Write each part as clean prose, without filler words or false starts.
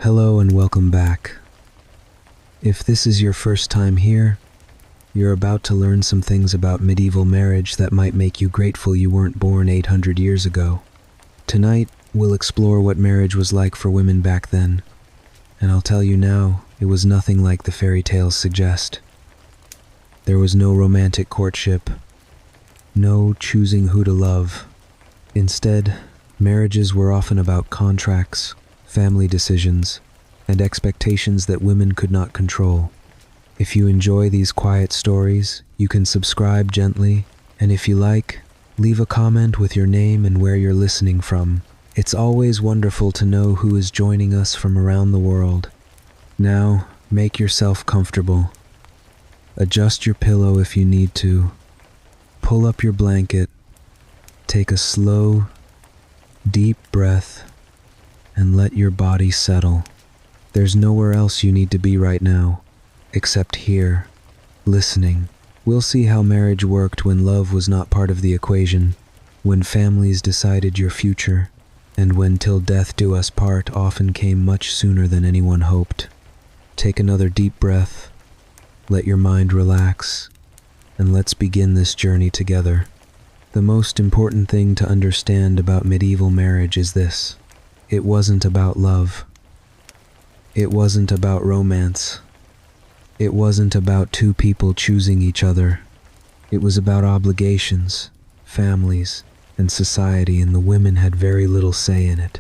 Hello and welcome back. If this is your first time here, you're about to learn some things about medieval marriage that might make you grateful you weren't born 800 years ago. Tonight, we'll explore what marriage was like for women back then, and I'll tell you now, it was nothing like the fairy tales suggest. There was no romantic courtship, no choosing who to love. Instead, marriages were often about contracts, family decisions, and expectations that women could not control. If you enjoy these quiet stories, you can subscribe gently, and if you like, leave a comment with your name and where you're listening from. It's always wonderful to know who is joining us from around the world. Now, make yourself comfortable. Adjust your pillow if you need to. Pull up your blanket. Take a slow, deep breath and let your body settle. There's nowhere else you need to be right now, except here, listening. We'll see how marriage worked when love was not part of the equation, when families decided your future, and when till death do us part often came much sooner than anyone hoped. Take another deep breath, let your mind relax, and let's begin this journey together. The most important thing to understand about medieval marriage is this: it wasn't about love. It wasn't about romance. It wasn't about two people choosing each other. It was about obligations, families, and society, and the women had very little say in it.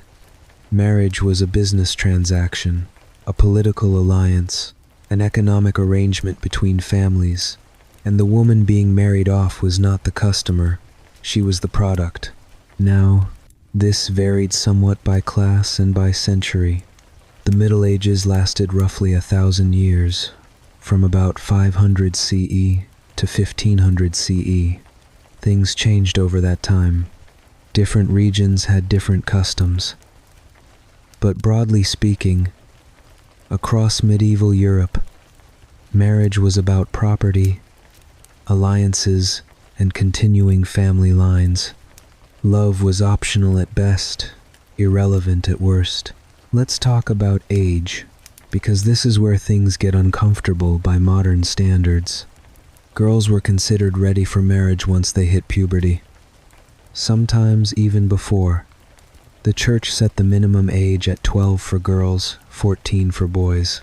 Marriage was a business transaction, a political alliance, an economic arrangement between families, and the woman being married off was not the customer, she was the product. Now, this varied somewhat by class and by century. The Middle Ages lasted roughly 1,000 years, from about 500 CE to 1500 CE. Things changed over that time. Different regions had different customs. But broadly speaking, across medieval Europe, marriage was about property, alliances, and continuing family lines. Love was optional at best, irrelevant at worst. Let's talk about age, because this is where things get uncomfortable by modern standards. Girls were considered ready for marriage once they hit puberty, sometimes even before. The church set the minimum age at 12 for girls, 14 for boys.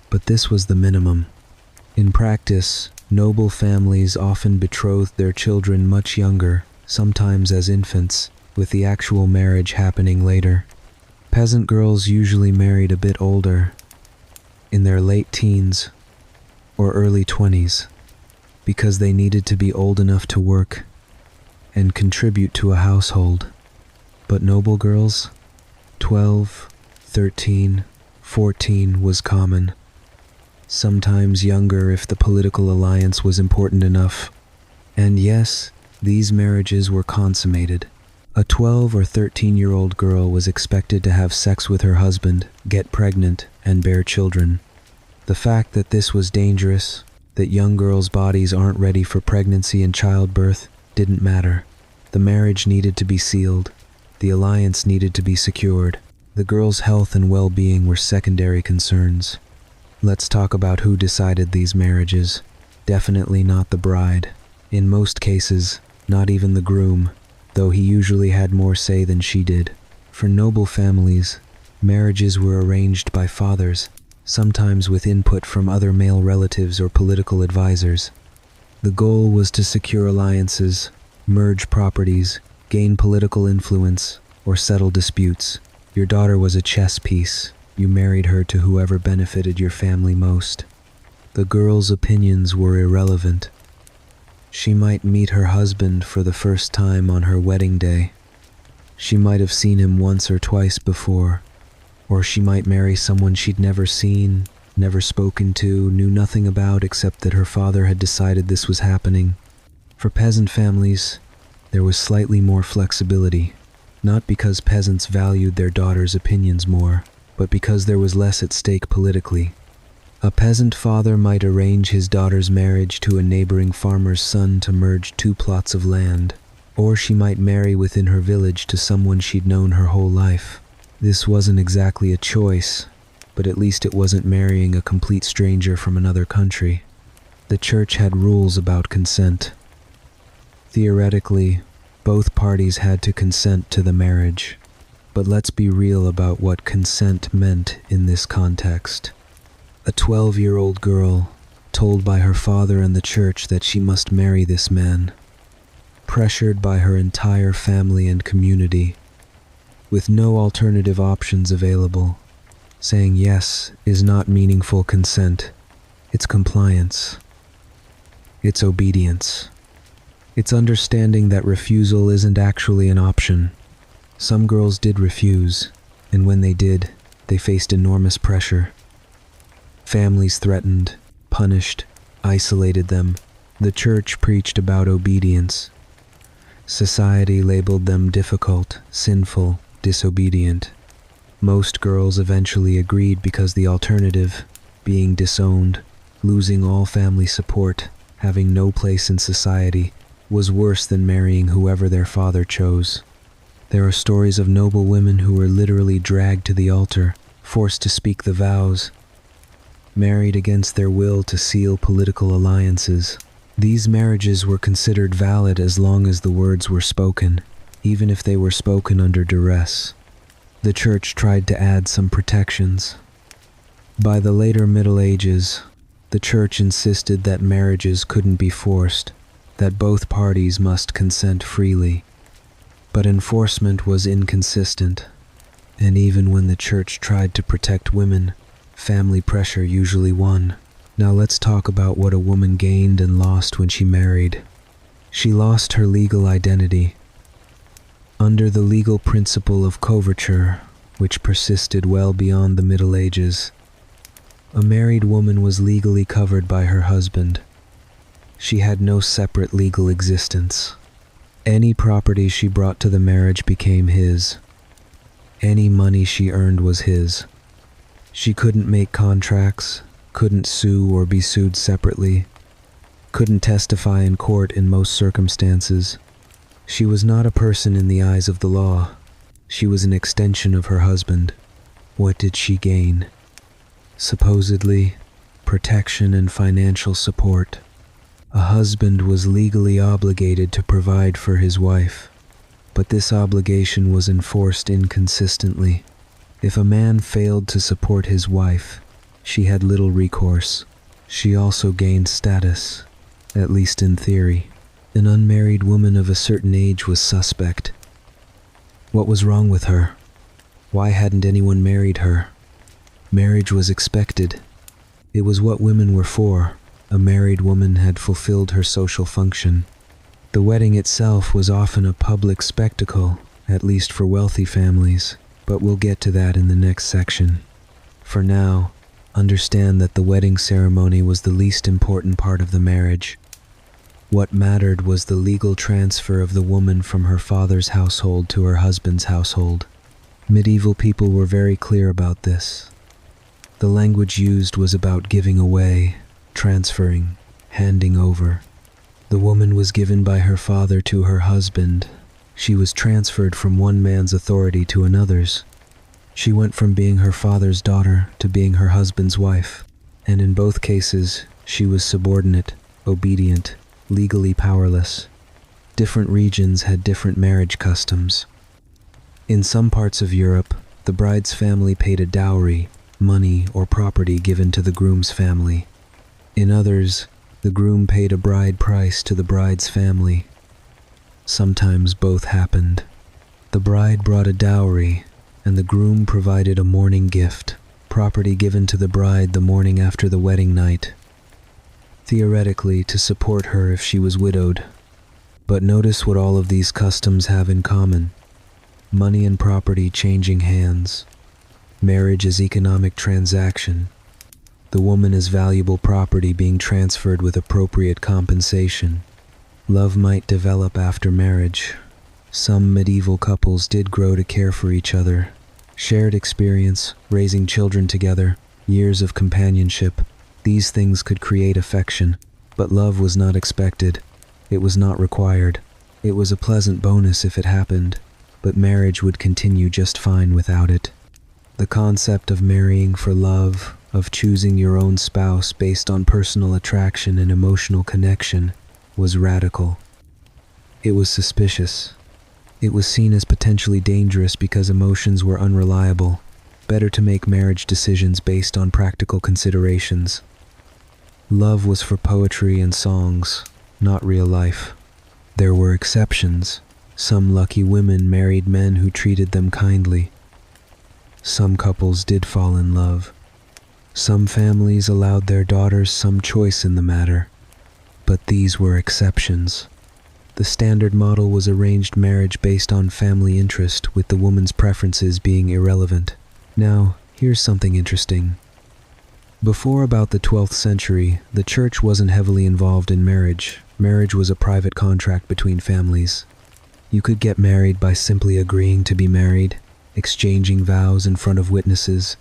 But this was the minimum. In practice, noble families often betrothed their children much younger, sometimes as infants, with the actual marriage happening later. Peasant girls usually married a bit older, in their late teens or early 20s, because they needed to be old enough to work and contribute to a household. But noble girls, 12, 13, 14 was common, sometimes younger if the political alliance was important enough. And yes, these marriages were consummated. A 12 or 13-year-old girl was expected to have sex with her husband, get pregnant, and bear children. The fact that this was dangerous, that young girls' bodies aren't ready for pregnancy and childbirth, didn't matter. The marriage needed to be sealed. The alliance needed to be secured. The girl's health and well-being were secondary concerns. Let's talk about who decided these marriages. Definitely not the bride. In most cases, not even the groom, though he usually had more say than she did. For noble families, marriages were arranged by fathers, sometimes with input from other male relatives or political advisors. The goal was to secure alliances, merge properties, gain political influence, or settle disputes. Your daughter was a chess piece. You married her to whoever benefited your family most. The girl's opinions were irrelevant. She might meet her husband for the first time on her wedding day. She might have seen him once or twice before, or she might marry someone she'd never seen, never spoken to, knew nothing about except that her father had decided this was happening. For peasant families, there was slightly more flexibility, not because peasants valued their daughters' opinions more, but because there was less at stake politically. A peasant father might arrange his daughter's marriage to a neighboring farmer's son to merge two plots of land, or she might marry within her village to someone she'd known her whole life. This wasn't exactly a choice, but at least it wasn't marrying a complete stranger from another country. The church had rules about consent. Theoretically, both parties had to consent to the marriage. But let's be real about what consent meant in this context. A 12-year-old girl told by her father and the church that she must marry this man, pressured by her entire family and community, with no alternative options available. Saying yes is not meaningful consent. It's compliance. It's obedience. It's understanding that refusal isn't actually an option. Some girls did refuse, and when they did, they faced enormous pressure. Families threatened, punished, isolated them. The church preached about obedience. Society labeled them difficult, sinful, disobedient. Most girls eventually agreed because the alternative, being disowned, losing all family support, having no place in society, was worse than marrying whoever their father chose. There are stories of noble women who were literally dragged to the altar, forced to speak the vows, married against their will to seal political alliances. These marriages were considered valid as long as the words were spoken, even if they were spoken under duress. The church tried to add some protections. By the later Middle Ages, the church insisted that marriages couldn't be forced, that both parties must consent freely. But enforcement was inconsistent, and even when the church tried to protect women, family pressure usually won. Now let's talk about what a woman gained and lost when she married. She lost her legal identity. Under the legal principle of coverture, which persisted well beyond the Middle Ages, a married woman was legally covered by her husband. She had no separate legal existence. Any property she brought to the marriage became his. Any money she earned was his. She couldn't make contracts, couldn't sue or be sued separately, couldn't testify in court in most circumstances. She was not a person in the eyes of the law. She was an extension of her husband. What did she gain? Supposedly, protection and financial support. A husband was legally obligated to provide for his wife, but this obligation was enforced inconsistently. If a man failed to support his wife, she had little recourse. She also gained status, at least in theory. An unmarried woman of a certain age was suspect. What was wrong with her? Why hadn't anyone married her? Marriage was expected. It was what women were for. A married woman had fulfilled her social function. The wedding itself was often a public spectacle, at least for wealthy families, but we'll get to that in the next section. For now, understand that the wedding ceremony was the least important part of the marriage. What mattered was the legal transfer of the woman from her father's household to her husband's household. Medieval people were very clear about this. The language used was about giving away, transferring, handing over. The woman was given by her father to her husband. She was transferred from one man's authority to another's. She went from being her father's daughter to being her husband's wife, and in both cases, she was subordinate, obedient, legally powerless. Different regions had different marriage customs. In some parts of Europe, the bride's family paid a dowry, money or property given to the groom's family. In others, the groom paid a bride price to the bride's family. Sometimes both happened. The bride brought a dowry, and the groom provided a mourning gift, property given to the bride the morning after the wedding night, theoretically to support her if she was widowed. But notice what all of these customs have in common. Money and property changing hands. Marriage is economic transaction. The woman is valuable property being transferred with appropriate compensation. Love might develop after marriage. Some medieval couples did grow to care for each other. Shared experience, raising children together, years of companionship. These things could create affection, but love was not expected. It was not required. It was a pleasant bonus if it happened, but marriage would continue just fine without it. The concept of marrying for love, of choosing your own spouse based on personal attraction and emotional connection, was radical. It was suspicious. It was seen as potentially dangerous because emotions were unreliable. Better to make marriage decisions based on practical considerations. Love was for poetry and songs, not real life. There were exceptions. Some lucky women married men who treated them kindly. Some couples did fall in love. Some families allowed their daughters some choice in the matter. But these were exceptions. The standard model was arranged marriage based on family interest, with the woman's preferences being irrelevant. Now, here's something interesting. Before about the 12th century, the church wasn't heavily involved in marriage. Marriage was a private contract between families. You could get married by simply agreeing to be married, exchanging vows in front of witnesses.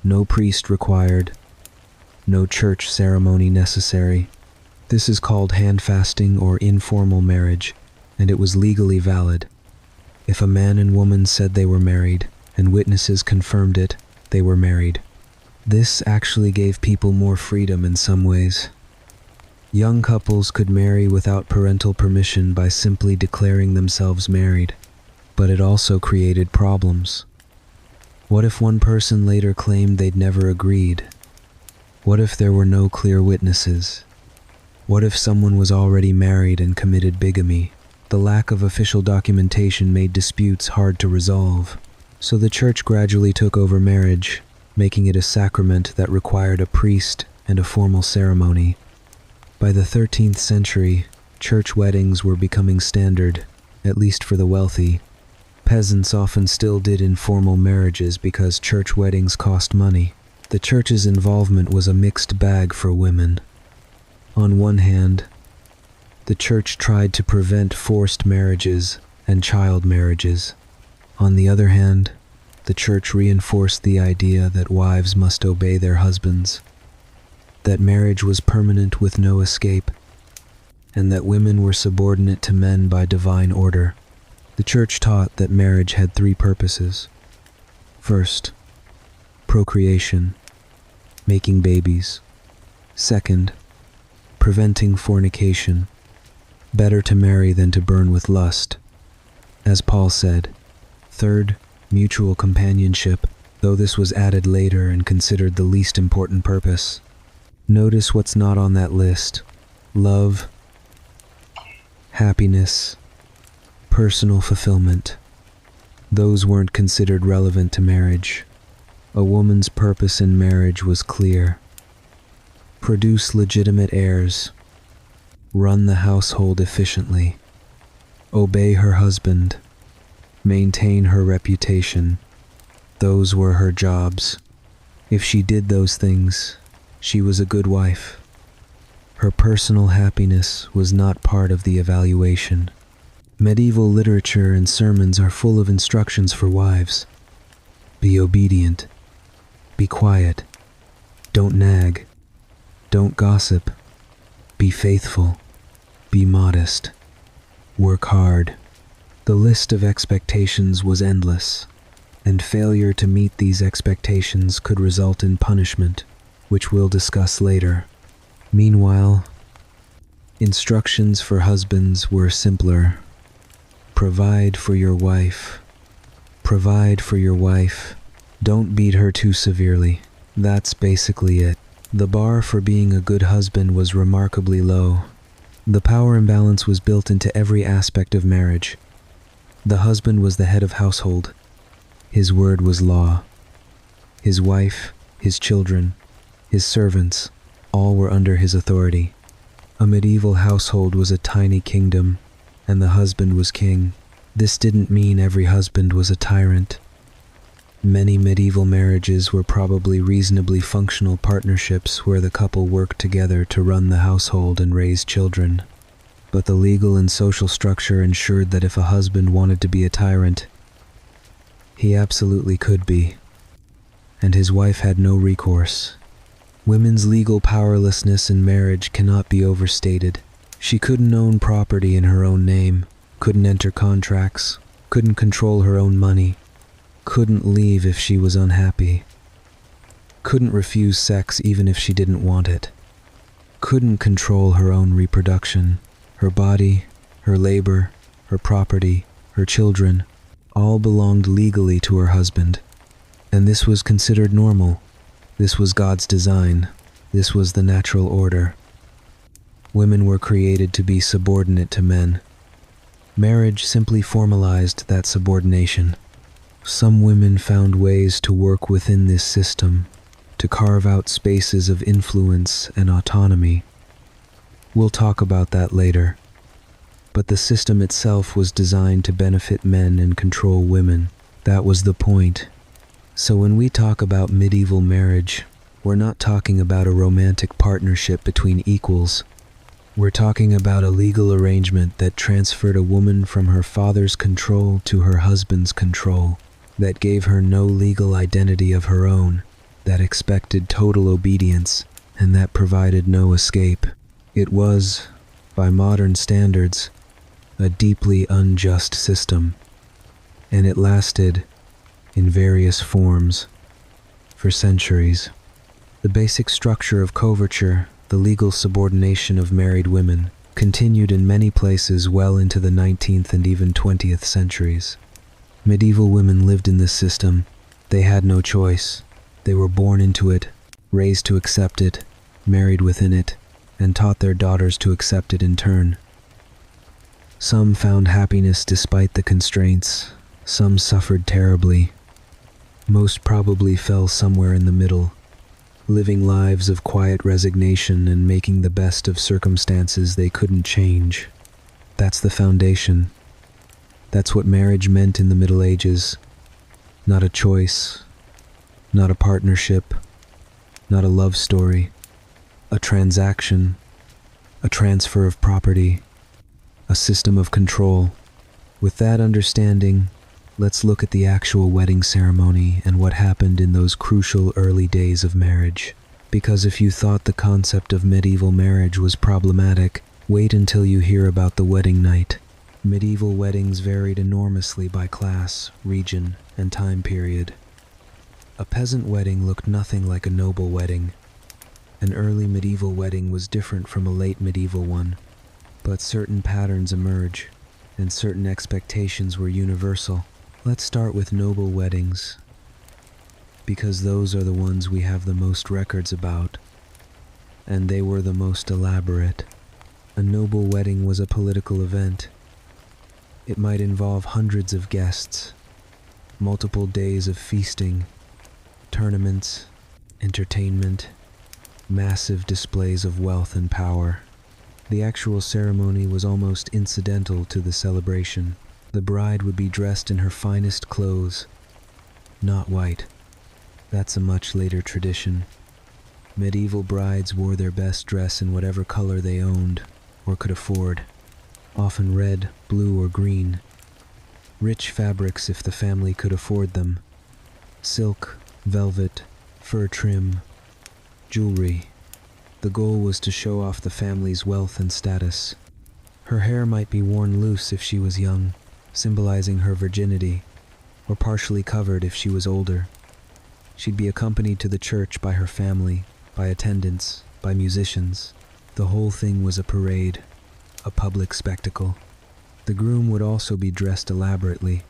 No priest required. No church ceremony necessary. This is called handfasting or informal marriage, and it was legally valid. If a man and woman said they were married, and witnesses confirmed it, they were married. This actually gave people more freedom in some ways. Young couples could marry without parental permission by simply declaring themselves married, but it also created problems. What if one person later claimed they'd never agreed? What if there were no clear witnesses? What if someone was already married and committed bigamy? The lack of official documentation made disputes hard to resolve. So the church gradually took over marriage, making it a sacrament that required a priest and a formal ceremony. By the 13th century, church weddings were becoming standard, at least for the wealthy. Peasants often still did informal marriages because church weddings cost money. The church's involvement was a mixed bag for women. On one hand, the church tried to prevent forced marriages and child marriages. On the other hand, the church reinforced the idea that wives must obey their husbands, that marriage was permanent with no escape, and that women were subordinate to men by divine order. The church taught that marriage had three purposes. First, procreation, making babies. Second, preventing fornication, better to marry than to burn with lust, as Paul said. Third, mutual companionship, though this was added later and considered the least important purpose. Notice what's not on that list: love, happiness, personal fulfillment. Those weren't considered relevant to marriage. A woman's purpose in marriage was clear: produce legitimate heirs, run the household efficiently, obey her husband, maintain her reputation. Those were her jobs. If she did those things, she was a good wife. Her personal happiness was not part of the evaluation. Medieval literature and sermons are full of instructions for wives. Be obedient. Be quiet. Don't nag. Don't gossip. Be faithful. Be modest. Work hard. The list of expectations was endless, and failure to meet these expectations could result in punishment, which we'll discuss later. Meanwhile, instructions for husbands were simpler. Provide for your wife. Provide for your wife. Don't beat her too severely. That's basically it. The bar for being a good husband was remarkably low. The power imbalance was built into every aspect of marriage. The husband was the head of household. His word was law. His wife, his children, his servants, all were under his authority. A medieval household was a tiny kingdom, and the husband was king. This didn't mean every husband was a tyrant. Many medieval marriages were probably reasonably functional partnerships where the couple worked together to run the household and raise children. But the legal and social structure ensured that if a husband wanted to be a tyrant, he absolutely could be, and his wife had no recourse. Women's legal powerlessness in marriage cannot be overstated. She couldn't own property in her own name, couldn't enter contracts, couldn't control her own money. couldn't leave if she was unhappy, couldn't refuse sex even if she didn't want it, couldn't control her own reproduction, her body, her labor, her property, her children, all belonged legally to her husband. And this was considered normal. This was God's design. This was the natural order. Women were created to be subordinate to men. Marriage simply formalized that subordination. Some women found ways to work within this system, to carve out spaces of influence and autonomy. We'll talk about that later. But the system itself was designed to benefit men and control women. That was the point. So when we talk about medieval marriage, we're not talking about a romantic partnership between equals. We're talking about a legal arrangement that transferred a woman from her father's control to her husband's control, that gave her no legal identity of her own, that expected total obedience, and that provided no escape. It was, by modern standards, a deeply unjust system, and it lasted, in various forms, for centuries. The basic structure of coverture, the legal subordination of married women, continued in many places well into the 19th and even 20th centuries. Medieval women lived in this system. They had no choice. They were born into it, raised to accept it, married within it, and taught their daughters to accept it in turn. Some found happiness despite the constraints. Some suffered terribly. Most probably fell somewhere in the middle, living lives of quiet resignation and making the best of circumstances they couldn't change. That's the foundation. That's what marriage meant in the Middle Ages. Not a choice, not a partnership, not a love story, a transaction, a transfer of property, a system of control. With that understanding, let's look at the actual wedding ceremony and what happened in those crucial early days of marriage. Because if you thought the concept of medieval marriage was problematic, wait until you hear about the wedding night. Medieval weddings varied enormously by class, region, and time period. A peasant wedding looked nothing like a noble wedding. An early medieval wedding was different from a late medieval one, but certain patterns emerge, and certain expectations were universal. Let's start with noble weddings, because those are the ones we have the most records about, and they were the most elaborate. A noble wedding was a political event. It might involve hundreds of guests, multiple days of feasting, tournaments, entertainment, massive displays of wealth and power. The actual ceremony was almost incidental to the celebration. The bride would be dressed in her finest clothes, not white. That's a much later tradition. Medieval brides wore their best dress in whatever color they owned or could afford, often red, blue, or green. Rich fabrics if the family could afford them. Silk, velvet, fur trim, jewelry. The goal was to show off the family's wealth and status. Her hair might be worn loose if she was young, symbolizing her virginity, or partially covered if she was older. She'd be accompanied to the church by her family, by attendants, by musicians. The whole thing was a parade, a public spectacle. The groom would also be dressed elaborately.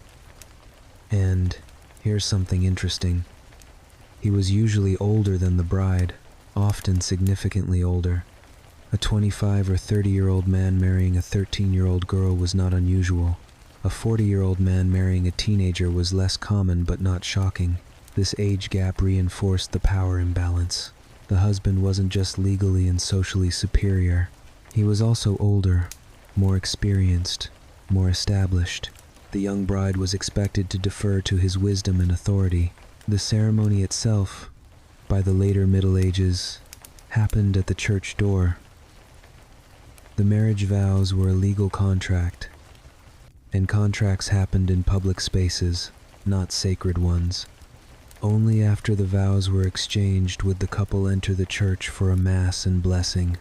And here's something interesting. He was usually older than the bride, often significantly older. A 25 or 30-year-old man marrying a 13-year-old girl was not unusual. A 40-year-old man marrying a teenager was less common but not shocking. This age gap reinforced the power imbalance. The husband wasn't just legally and socially superior. He was also older, more experienced, more established. The young bride was expected to defer to his wisdom and authority. The ceremony itself, by the later Middle Ages, happened at the church door. The marriage vows were a legal contract, and contracts happened in public spaces, not sacred ones. Only after the vows were exchanged would the couple enter the church for a mass and blessing.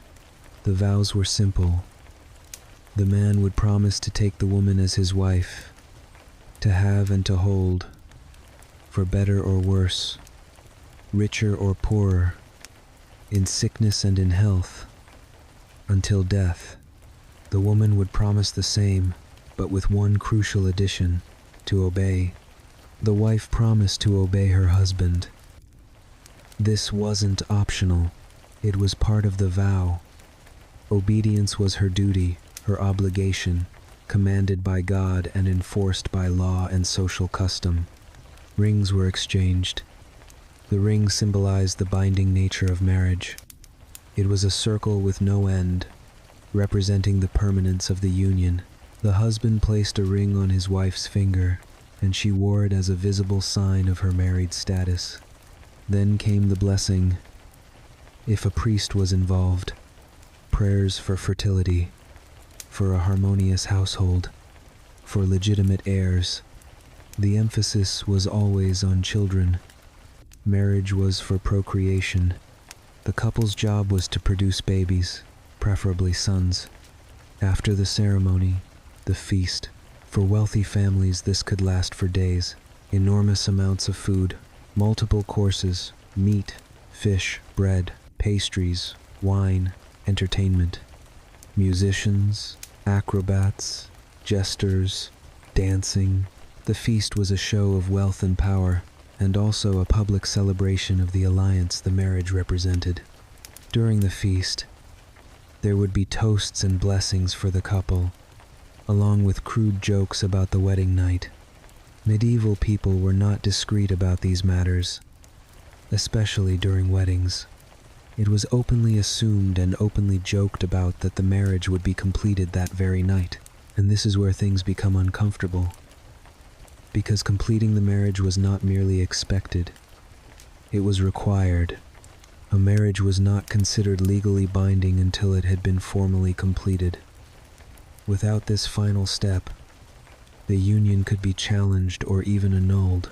The vows were simple. The man would promise to take the woman as his wife, to have and to hold, for better or worse, richer or poorer, in sickness and in health, until death. The woman would promise the same, but with one crucial addition: to obey. The wife promised to obey her husband. This wasn't optional, it was part of the vow. Obedience was her duty, her obligation, commanded by God and enforced by law and social custom. Rings were exchanged. The ring symbolized the binding nature of marriage. It was a circle with no end, representing the permanence of the union. The husband placed a ring on his wife's finger, and she wore it as a visible sign of her married status. Then came the blessing. If a priest was involved, prayers for fertility, for a harmonious household, for legitimate heirs. The emphasis was always on children. Marriage was for procreation. The couple's job was to produce babies, preferably sons. After the ceremony, the feast. For wealthy families, this could last for days. Enormous amounts of food, multiple courses, meat, fish, bread, pastries, wine, entertainment. Musicians, acrobats, jesters, dancing. The feast was a show of wealth and power, and also a public celebration of the alliance the marriage represented. During the feast, there would be toasts and blessings for the couple, along with crude jokes about the wedding night. Medieval people were not discreet about these matters, especially during weddings. It was openly assumed and openly joked about that the marriage would be completed that very night, and this is where things become uncomfortable. Because completing the marriage was not merely expected, it was required. A marriage was not considered legally binding until it had been formally completed. Without this final step, the union could be challenged or even annulled,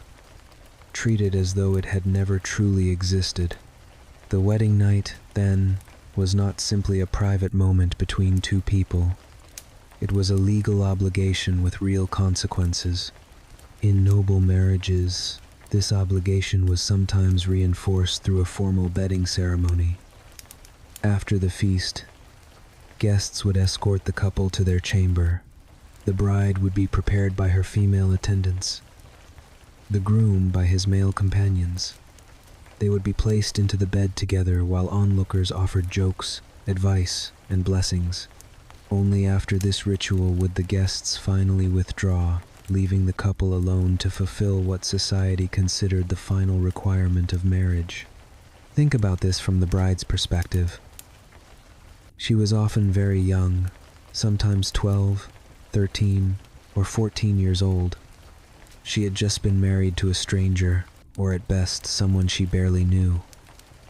treated as though it had never truly existed. The wedding night, then, was not simply a private moment between two people. It was a legal obligation with real consequences. In noble marriages, this obligation was sometimes reinforced through a formal bedding ceremony. After the feast, guests would escort the couple to their chamber. The bride would be prepared by her female attendants, the groom by his male companions. They would be placed into the bed together while onlookers offered jokes, advice, and blessings. Only after this ritual would the guests finally withdraw, leaving the couple alone to fulfill what society considered the final requirement of marriage. Think about this from the bride's perspective. She was often very young, sometimes 12, 13, or 14 years old. She had just been married to a stranger, or at best someone she barely knew.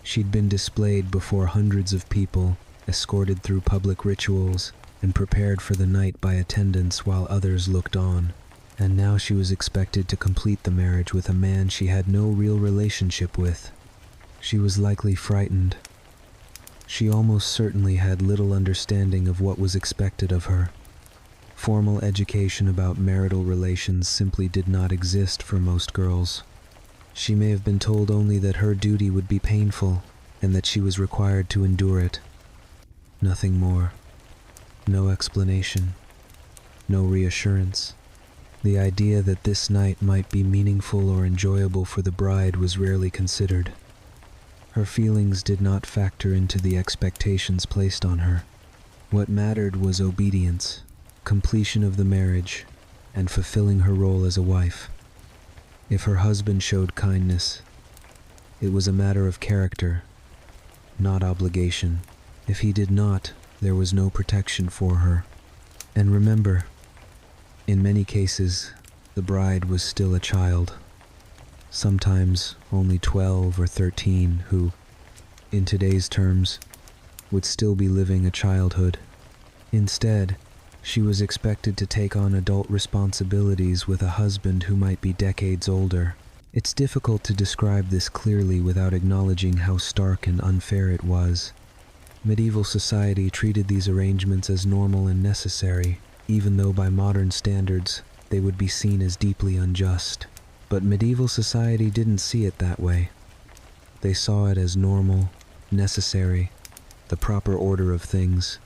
She'd been displayed before hundreds of people, escorted through public rituals, and prepared for the night by attendants while others looked on. And now she was expected to complete the marriage with a man she had no real relationship with. She was likely frightened. She almost certainly had little understanding of what was expected of her. Formal education about marital relations simply did not exist for most girls. She may have been told only that her duty would be painful and that she was required to endure it. Nothing more. No explanation. No reassurance. The idea that this night might be meaningful or enjoyable for the bride was rarely considered. Her feelings did not factor into the expectations placed on her. What mattered was obedience, completion of the marriage, and fulfilling her role as a wife. If her husband showed kindness, it was a matter of character, not obligation. If he did not, there was no protection for her. And remember, in many cases, the bride was still a child, sometimes only 12 or 13, who, in today's terms, would still be living a childhood. Instead, she was expected to take on adult responsibilities with a husband who might be decades older. It's difficult to describe this clearly without acknowledging how stark and unfair it was. Medieval society treated these arrangements as normal and necessary, even though by modern standards, they would be seen as deeply unjust. But medieval society didn't see it that way. They saw it as normal, necessary, the proper order of things.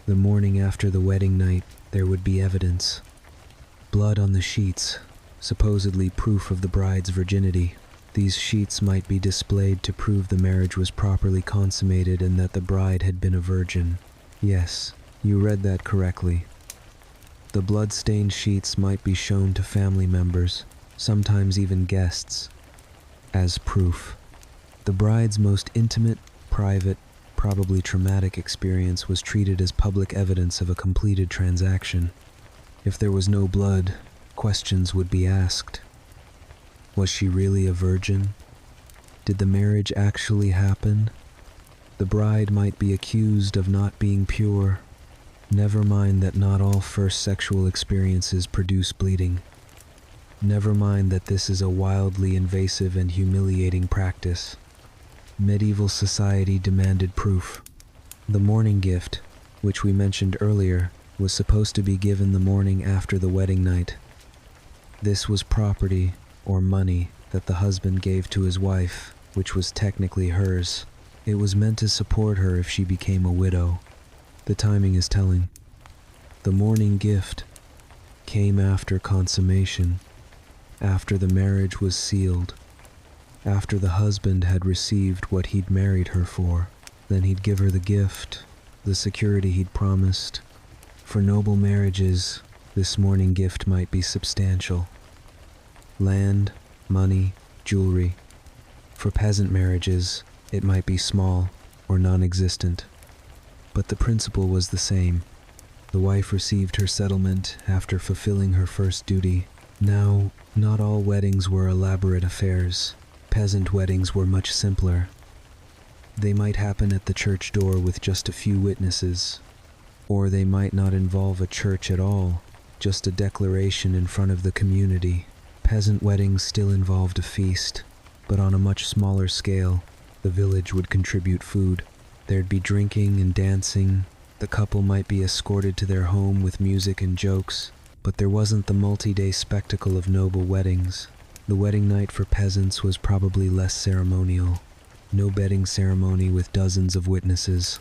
The morning after the wedding night, there would be evidence. Blood on the sheets, supposedly proof of the bride's virginity. These sheets might be displayed to prove the marriage was properly consummated and that the bride had been a virgin. Yes, you read that correctly. The blood-stained sheets might be shown to family members, sometimes even guests, as proof. The bride's most intimate, private, probably traumatic experience was treated as public evidence of a completed transaction. If there was no blood, questions would be asked. Was she really a virgin? Did the marriage actually happen? The bride might be accused of not being pure. Never mind that not all first sexual experiences produce bleeding. Never mind that this is a wildly invasive and humiliating practice. Medieval society demanded proof. The morning gift, which we mentioned earlier, was supposed to be given the morning after the wedding night. This was property, or money, that the husband gave to his wife, which was technically hers. It was meant to support her if she became a widow. The timing is telling. The morning gift came after consummation, after the marriage was sealed, after the husband had received what he'd married her for. Then he'd give her the gift, the security he'd promised. For noble marriages, this morning gift might be substantial. Land, money, jewelry. For peasant marriages, it might be small or non-existent. But the principle was the same. The wife received her settlement after fulfilling her first duty. Now, not all weddings were elaborate affairs. Peasant weddings were much simpler. They might happen at the church door with just a few witnesses, or they might not involve a church at all, just a declaration in front of the community. Peasant weddings still involved a feast, but on a much smaller scale. The village would contribute food. There'd be drinking and dancing. The couple might be escorted to their home with music and jokes, but there wasn't the multi-day spectacle of noble weddings. The wedding night for peasants was probably less ceremonial. No bedding ceremony with dozens of witnesses.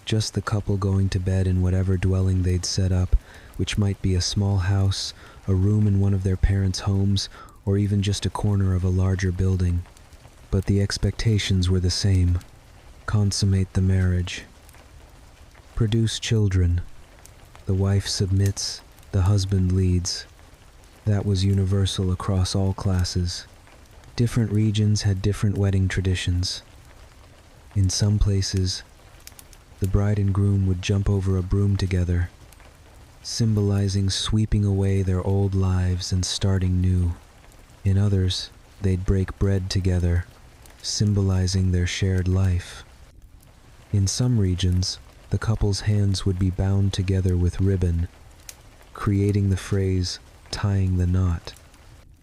Just the couple going to bed in whatever dwelling they'd set up, which might be a small house, a room in one of their parents' homes, or even just a corner of a larger building. But the expectations were the same. Consummate the marriage. Produce children. The wife submits, the husband leads. That was universal across all classes. Different regions had different wedding traditions. In some places, the bride and groom would jump over a broom together, symbolizing sweeping away their old lives and starting new. In others, they'd break bread together, symbolizing their shared life. In some regions, the couple's hands would be bound together with ribbon, creating the phrase, tying the knot.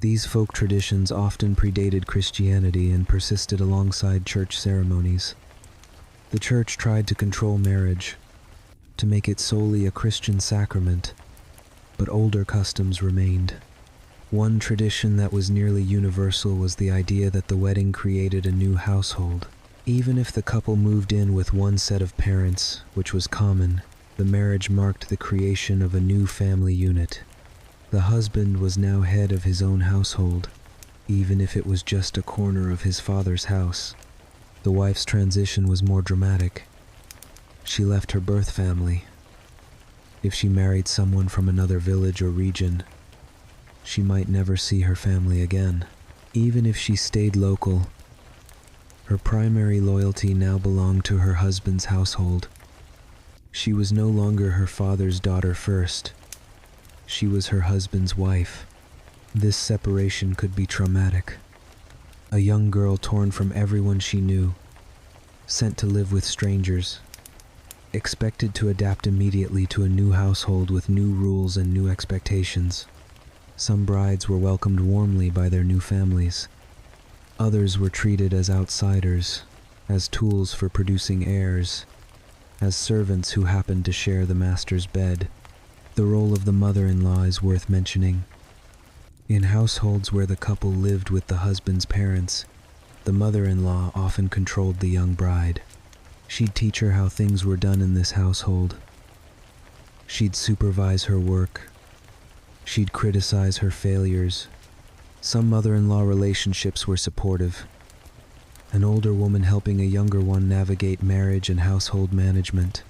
These folk traditions often predated Christianity and persisted alongside church ceremonies. The church tried to control marriage, to make it solely a Christian sacrament, but older customs remained. One tradition that was nearly universal was the idea that the wedding created a new household. Even if the couple moved in with one set of parents, which was common, the marriage marked the creation of a new family unit. The husband was now head of his own household, even if it was just a corner of his father's house. The wife's transition was more dramatic. She left her birth family. If she married someone from another village or region, she might never see her family again. Even if she stayed local, her primary loyalty now belonged to her husband's household. She was no longer her father's daughter first. She was her husband's wife. This separation could be traumatic. A young girl torn from everyone she knew, sent to live with strangers, expected to adapt immediately to a new household with new rules and new expectations. Some brides were welcomed warmly by their new families. Others were treated as outsiders, as tools for producing heirs, as servants who happened to share the master's bed. The role of the mother-in-law is worth mentioning. In households where the couple lived with the husband's parents, the mother-in-law often controlled the young bride. She'd teach her how things were done in this household. She'd supervise her work. She'd criticize her failures. Some mother-in-law relationships were supportive, an older woman helping a younger one navigate marriage and household management.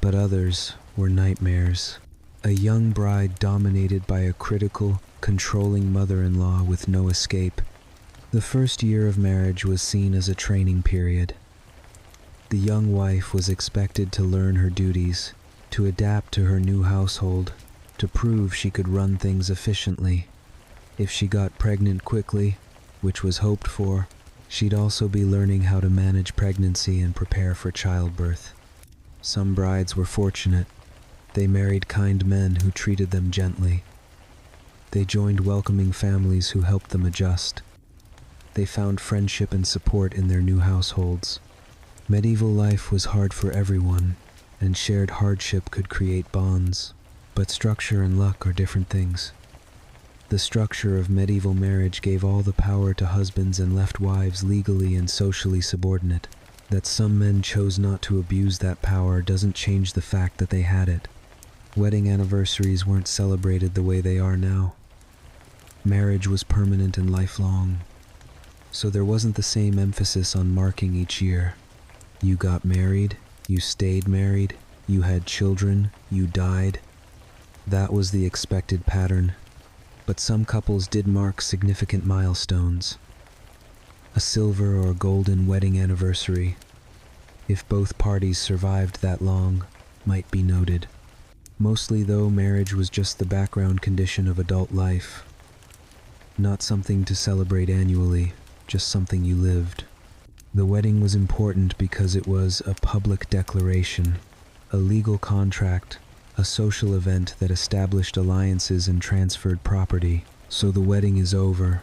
But others were nightmares. A young bride dominated by a critical, controlling mother-in-law with no escape. The first year of marriage was seen as a training period. The young wife was expected to learn her duties, to adapt to her new household, to prove she could run things efficiently. If she got pregnant quickly, which was hoped for, she'd also be learning how to manage pregnancy and prepare for childbirth. Some brides were fortunate. They married kind men who treated them gently. They joined welcoming families who helped them adjust. They found friendship and support in their new households. Medieval life was hard for everyone, and shared hardship could create bonds. But structure and luck are different things. The structure of medieval marriage gave all the power to husbands and left wives legally and socially subordinate. That some men chose not to abuse that power doesn't change the fact that they had it. Wedding anniversaries weren't celebrated the way they are now. Marriage was permanent and lifelong, so there wasn't the same emphasis on marking each year. You got married, you stayed married, you had children, you died. That was the expected pattern, but some couples did mark significant milestones. A silver or golden wedding anniversary, if both parties survived that long, might be noted. Mostly though, marriage was just the background condition of adult life. Not something to celebrate annually, just something you lived. The wedding was important because it was a public declaration, a legal contract, a social event that established alliances and transferred property. So the wedding is over,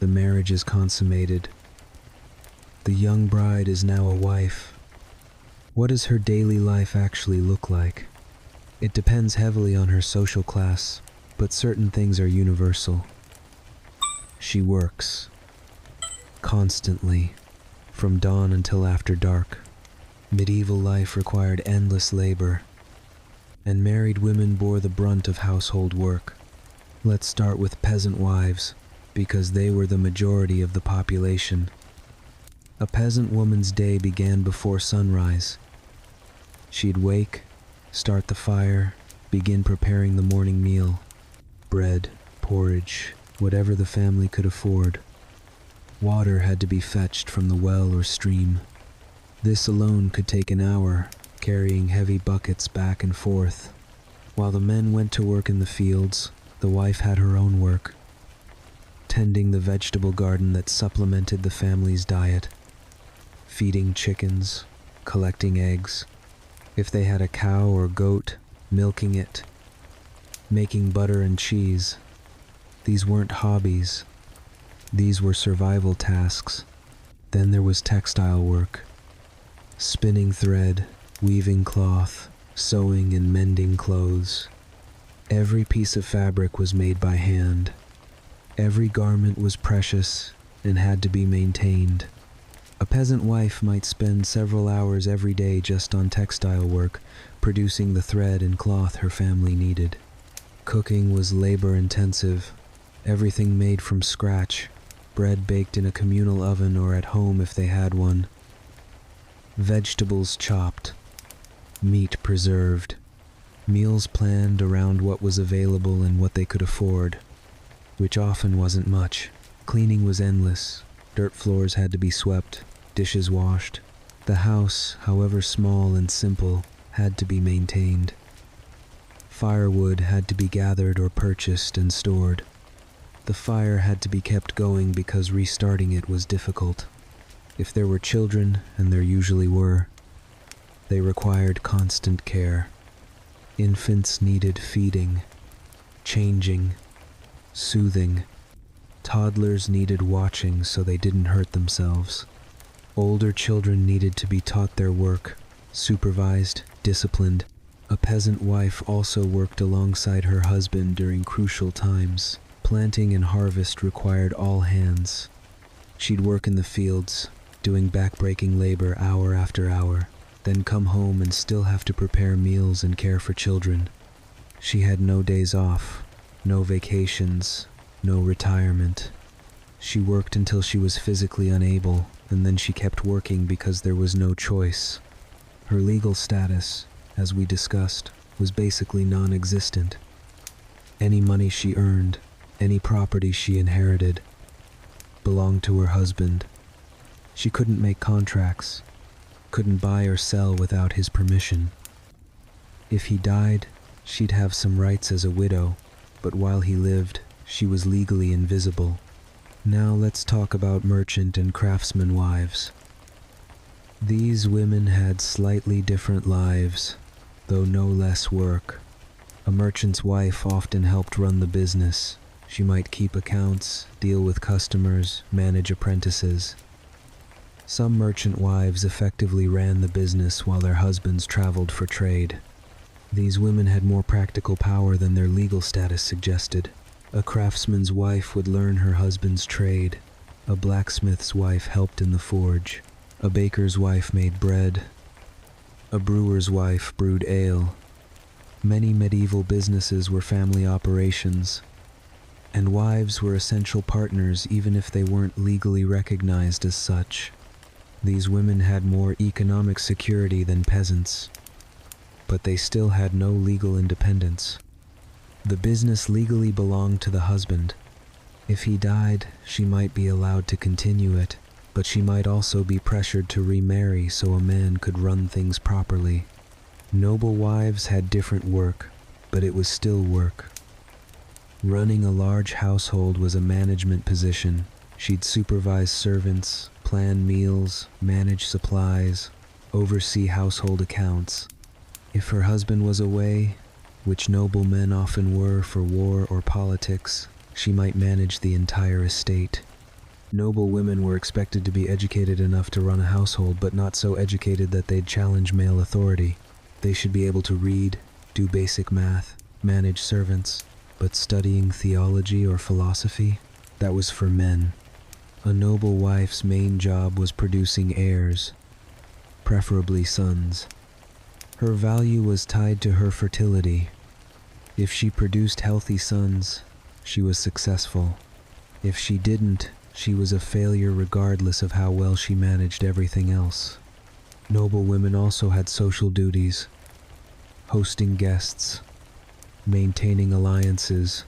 the marriage is consummated. The young bride is now a wife. What does her daily life actually look like? It depends heavily on her social class, but certain things are universal. She works. Constantly, from dawn until after dark. Medieval life required endless labor, and married women bore the brunt of household work. Let's start with peasant wives, because they were the majority of the population. A peasant woman's day began before sunrise. She'd wake, start the fire, begin preparing the morning meal. Bread, porridge, whatever the family could afford. Water had to be fetched from the well or stream. This alone could take an hour, carrying heavy buckets back and forth. While the men went to work in the fields, the wife had her own work, tending the vegetable garden that supplemented the family's diet, feeding chickens, collecting eggs. If they had a cow or goat, milking it, making butter and cheese. These weren't hobbies. These were survival tasks. Then there was textile work. Spinning thread, weaving cloth, sewing and mending clothes. Every piece of fabric was made by hand. Every garment was precious and had to be maintained. A peasant wife might spend several hours every day just on textile work, producing the thread and cloth her family needed. Cooking was labor-intensive, everything made from scratch, bread baked in a communal oven or at home if they had one. Vegetables chopped, meat preserved, meals planned around what was available and what they could afford, which often wasn't much. Cleaning was endless. Dirt floors had to be swept, dishes washed. The house, however small and simple, had to be maintained. Firewood had to be gathered or purchased and stored. The fire had to be kept going because restarting it was difficult. If there were children, and there usually were, they required constant care. Infants needed feeding, changing, soothing. Toddlers needed watching so they didn't hurt themselves. Older children needed to be taught their work, supervised, disciplined. A peasant wife also worked alongside her husband during crucial times. Planting and harvest required all hands. She'd work in the fields, doing back-breaking labor hour after hour, then come home and still have to prepare meals and care for children. She had no days off, no vacations, no retirement. She worked until she was physically unable, and then she kept working because there was no choice. Her legal status, as we discussed, was basically non-existent. Any money she earned, any property she inherited, belonged to her husband. She couldn't make contracts, couldn't buy or sell without his permission. If he died, she'd have some rights as a widow, but while he lived, she was legally invisible. Now let's talk about merchant and craftsman wives. These women had slightly different lives, though no less work. A merchant's wife often helped run the business. She might keep accounts, deal with customers, manage apprentices. Some merchant wives effectively ran the business while their husbands traveled for trade. These women had more practical power than their legal status suggested. A craftsman's wife would learn her husband's trade. A blacksmith's wife helped in the forge. A baker's wife made bread. A brewer's wife brewed ale. Many medieval businesses were family operations, and wives were essential partners even if they weren't legally recognized as such. These women had more economic security than peasants, but they still had no legal independence. The business legally belonged to the husband. If he died, she might be allowed to continue it, but she might also be pressured to remarry so a man could run things properly. Noble wives had different work, but it was still work. Running a large household was a management position. She'd supervise servants, plan meals, manage supplies, oversee household accounts. If her husband was away, which noble men often were for war or politics, she might manage the entire estate. Noble women were expected to be educated enough to run a household, but not so educated that they'd challenge male authority. They should be able to read, do basic math, manage servants, but studying theology or philosophy, that was for men. A noble wife's main job was producing heirs, preferably sons. Her value was tied to her fertility. If she produced healthy sons, she was successful. If she didn't, she was a failure regardless of how well she managed everything else. Noble women also had social duties: hosting guests, maintaining alliances,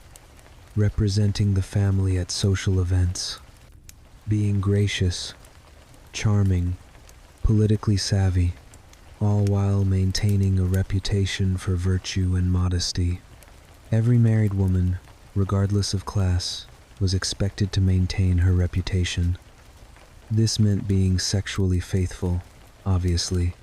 representing the family at social events, being gracious, charming, politically savvy, all while maintaining a reputation for virtue and modesty. Every married woman, regardless of class, was expected to maintain her reputation. This meant being sexually faithful, obviously,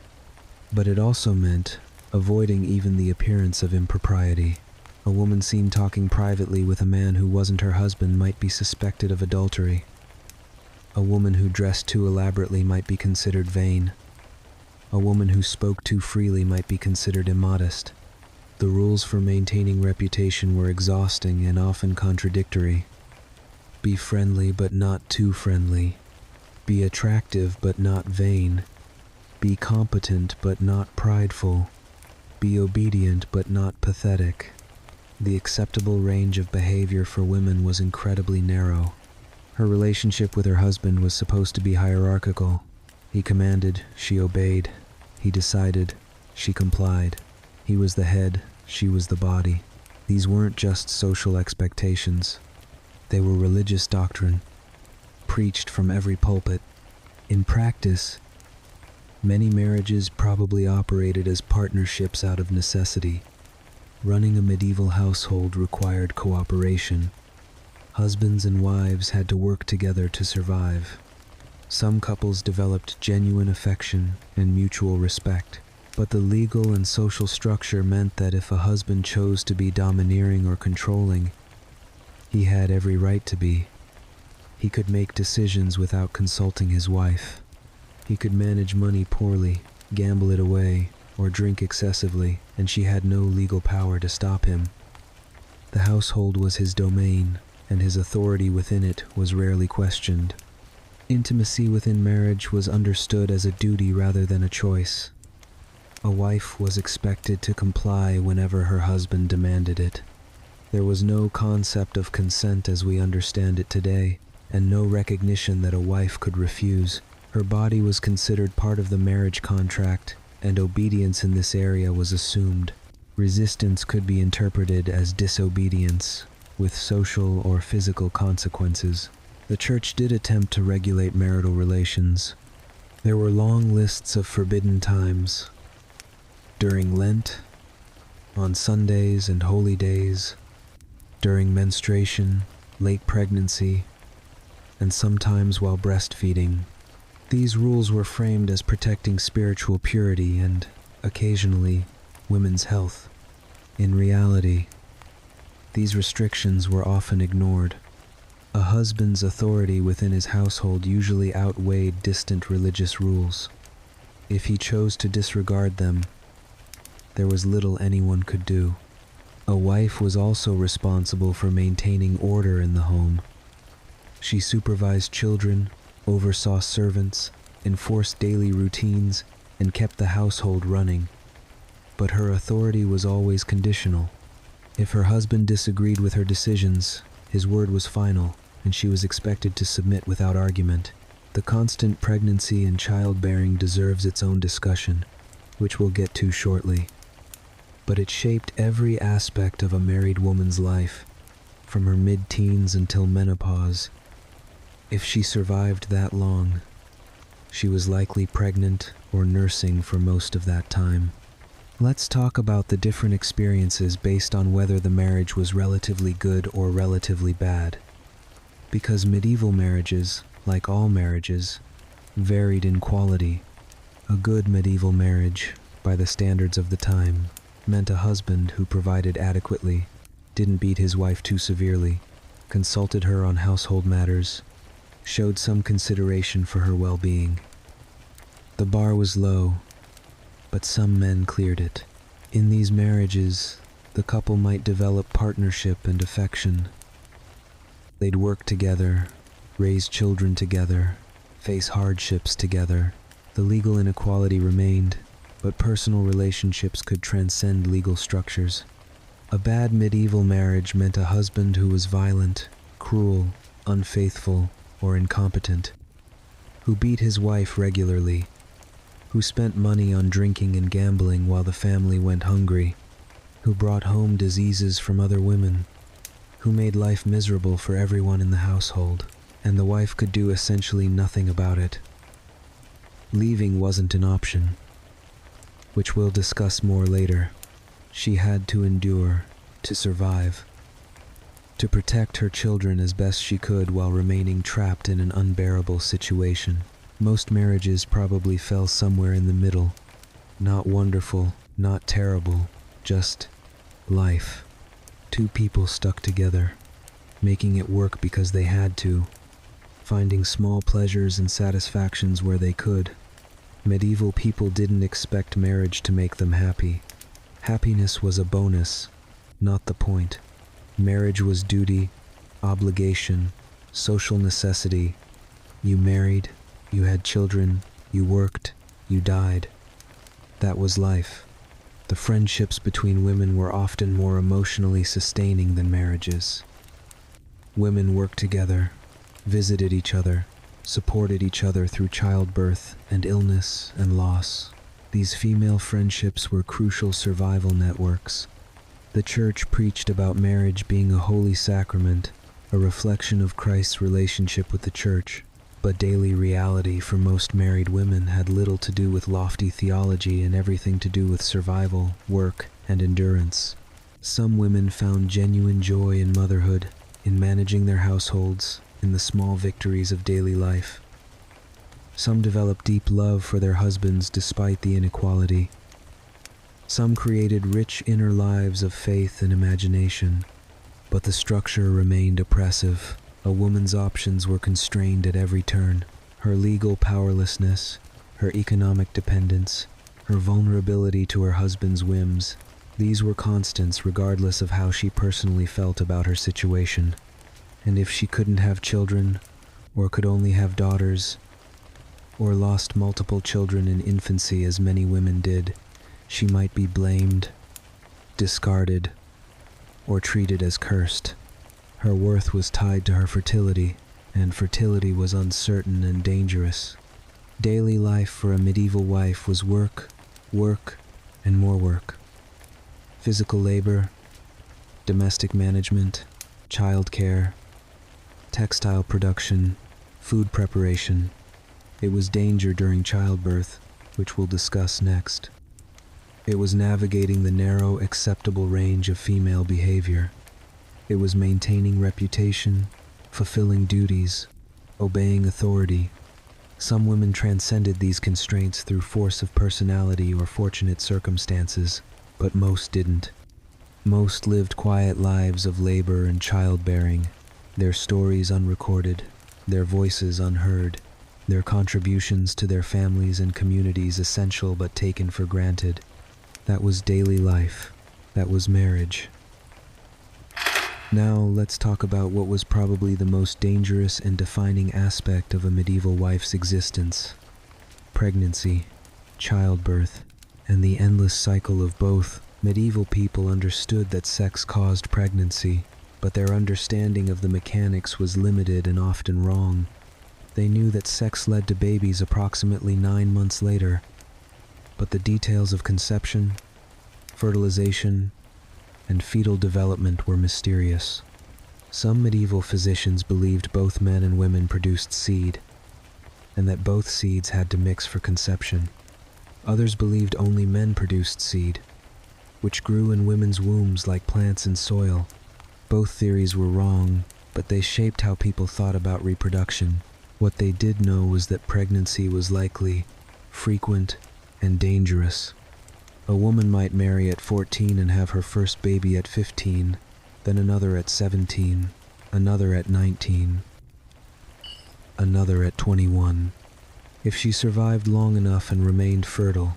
but it also meant avoiding even the appearance of impropriety. A woman seen talking privately with a man who wasn't her husband might be suspected of adultery. A woman who dressed too elaborately might be considered vain. A woman who spoke too freely might be considered immodest. The rules for maintaining reputation were exhausting and often contradictory. Be friendly but not too friendly. Be attractive but not vain. Be competent but not prideful. Be obedient but not pathetic. The acceptable range of behavior for women was incredibly narrow. Her relationship with her husband was supposed to be hierarchical. He commanded, she obeyed. He decided, she complied. He was the head, she was the body. These weren't just social expectations. They were religious doctrine, preached from every pulpit. In practice, many marriages probably operated as partnerships out of necessity. Running a medieval household required cooperation. Husbands and wives had to work together to survive. Some couples developed genuine affection and mutual respect, but the legal and social structure meant that if a husband chose to be domineering or controlling, he had every right to be. He could make decisions without consulting his wife. He could manage money poorly, gamble it away, or drink excessively, and she had no legal power to stop him. The household was his domain, and his authority within it was rarely questioned. Intimacy within marriage was understood as a duty rather than a choice. A wife was expected to comply whenever her husband demanded it. There was no concept of consent as we understand it today, and no recognition that a wife could refuse. Her body was considered part of the marriage contract, and obedience in this area was assumed. Resistance could be interpreted as disobedience, with social or physical consequences. The church did attempt to regulate marital relations. There were long lists of forbidden times. During Lent, on Sundays and holy days, during menstruation, late pregnancy, and sometimes while breastfeeding. These rules were framed as protecting spiritual purity and, occasionally, women's health. In reality, these restrictions were often ignored. A husband's authority within his household usually outweighed distant religious rules. If he chose to disregard them, there was little anyone could do. A wife was also responsible for maintaining order in the home. She supervised children, oversaw servants, enforced daily routines, and kept the household running. But her authority was always conditional. If her husband disagreed with her decisions, his word was final, and she was expected to submit without argument. The constant pregnancy and childbearing deserves its own discussion, which we'll get to shortly. But it shaped every aspect of a married woman's life, from her mid-teens until menopause. If she survived that long, she was likely pregnant or nursing for most of that time. Let's talk about the different experiences based on whether the marriage was relatively good or relatively bad. Because medieval marriages, like all marriages, varied in quality. A good medieval marriage, by the standards of the time, meant a husband who provided adequately, didn't beat his wife too severely, consulted her on household matters, showed some consideration for her well-being. The bar was low, but some men cleared it. In these marriages, the couple might develop partnership and affection. They'd work together, raise children together, face hardships together. The legal inequality remained, but personal relationships could transcend legal structures. A bad medieval marriage meant a husband who was violent, cruel, unfaithful, or incompetent, who beat his wife regularly, who spent money on drinking and gambling while the family went hungry, who brought home diseases from other women, who made life miserable for everyone in the household, and the wife could do essentially nothing about it. Leaving wasn't an option, which we'll discuss more later. She had to endure, to survive, to protect her children as best she could while remaining trapped in an unbearable situation. Most marriages probably fell somewhere in the middle. Not wonderful, not terrible, just life. Two people stuck together, making it work because they had to, finding small pleasures and satisfactions where they could. Medieval people didn't expect marriage to make them happy. Happiness was a bonus, not the point. Marriage was duty, obligation, social necessity. You married, you had children, you worked, you died. That was life. The friendships between women were often more emotionally sustaining than marriages. Women worked together, visited each other, supported each other through childbirth and illness and loss. These female friendships were crucial survival networks. The church preached about marriage being a holy sacrament, a reflection of Christ's relationship with the church, but daily reality for most married women had little to do with lofty theology and everything to do with survival, work, and endurance. Some women found genuine joy in motherhood, in managing their households, in the small victories of daily life. Some developed deep love for their husbands despite the inequality. Some created rich inner lives of faith and imagination, but the structure remained oppressive. A woman's options were constrained at every turn. Her legal powerlessness, her economic dependence, her vulnerability to her husband's whims, these were constants regardless of how she personally felt about her situation. And if she couldn't have children, or could only have daughters, or lost multiple children in infancy as many women did, she might be blamed, discarded, or treated as cursed. Her worth was tied to her fertility, and fertility was uncertain and dangerous. Daily life for a medieval wife was work, work, and more work. Physical labor, domestic management, childcare, textile production, food preparation. It was danger during childbirth, which we'll discuss next. It was navigating the narrow, acceptable range of female behavior. It was maintaining reputation, fulfilling duties, obeying authority. Some women transcended these constraints through force of personality or fortunate circumstances, but most didn't. Most lived quiet lives of labor and childbearing, their stories unrecorded, their voices unheard, their contributions to their families and communities essential but taken for granted. That was daily life. That was marriage. Now let's talk about what was probably the most dangerous and defining aspect of a medieval wife's existence: pregnancy, childbirth, and the endless cycle of both. Medieval people understood that sex caused pregnancy, but their understanding of the mechanics was limited and often wrong. They knew that sex led to babies approximately 9 months later, but the details of conception, fertilization, and fetal development were mysterious. Some medieval physicians believed both men and women produced seed, and that both seeds had to mix for conception. Others believed only men produced seed, which grew in women's wombs like plants in soil. Both theories were wrong, but they shaped how people thought about reproduction. What they did know was that pregnancy was likely, frequent, and dangerous. A woman might marry at 14 and have her first baby at 15, then another at 17, another at 19, another at 21. If she survived long enough and remained fertile,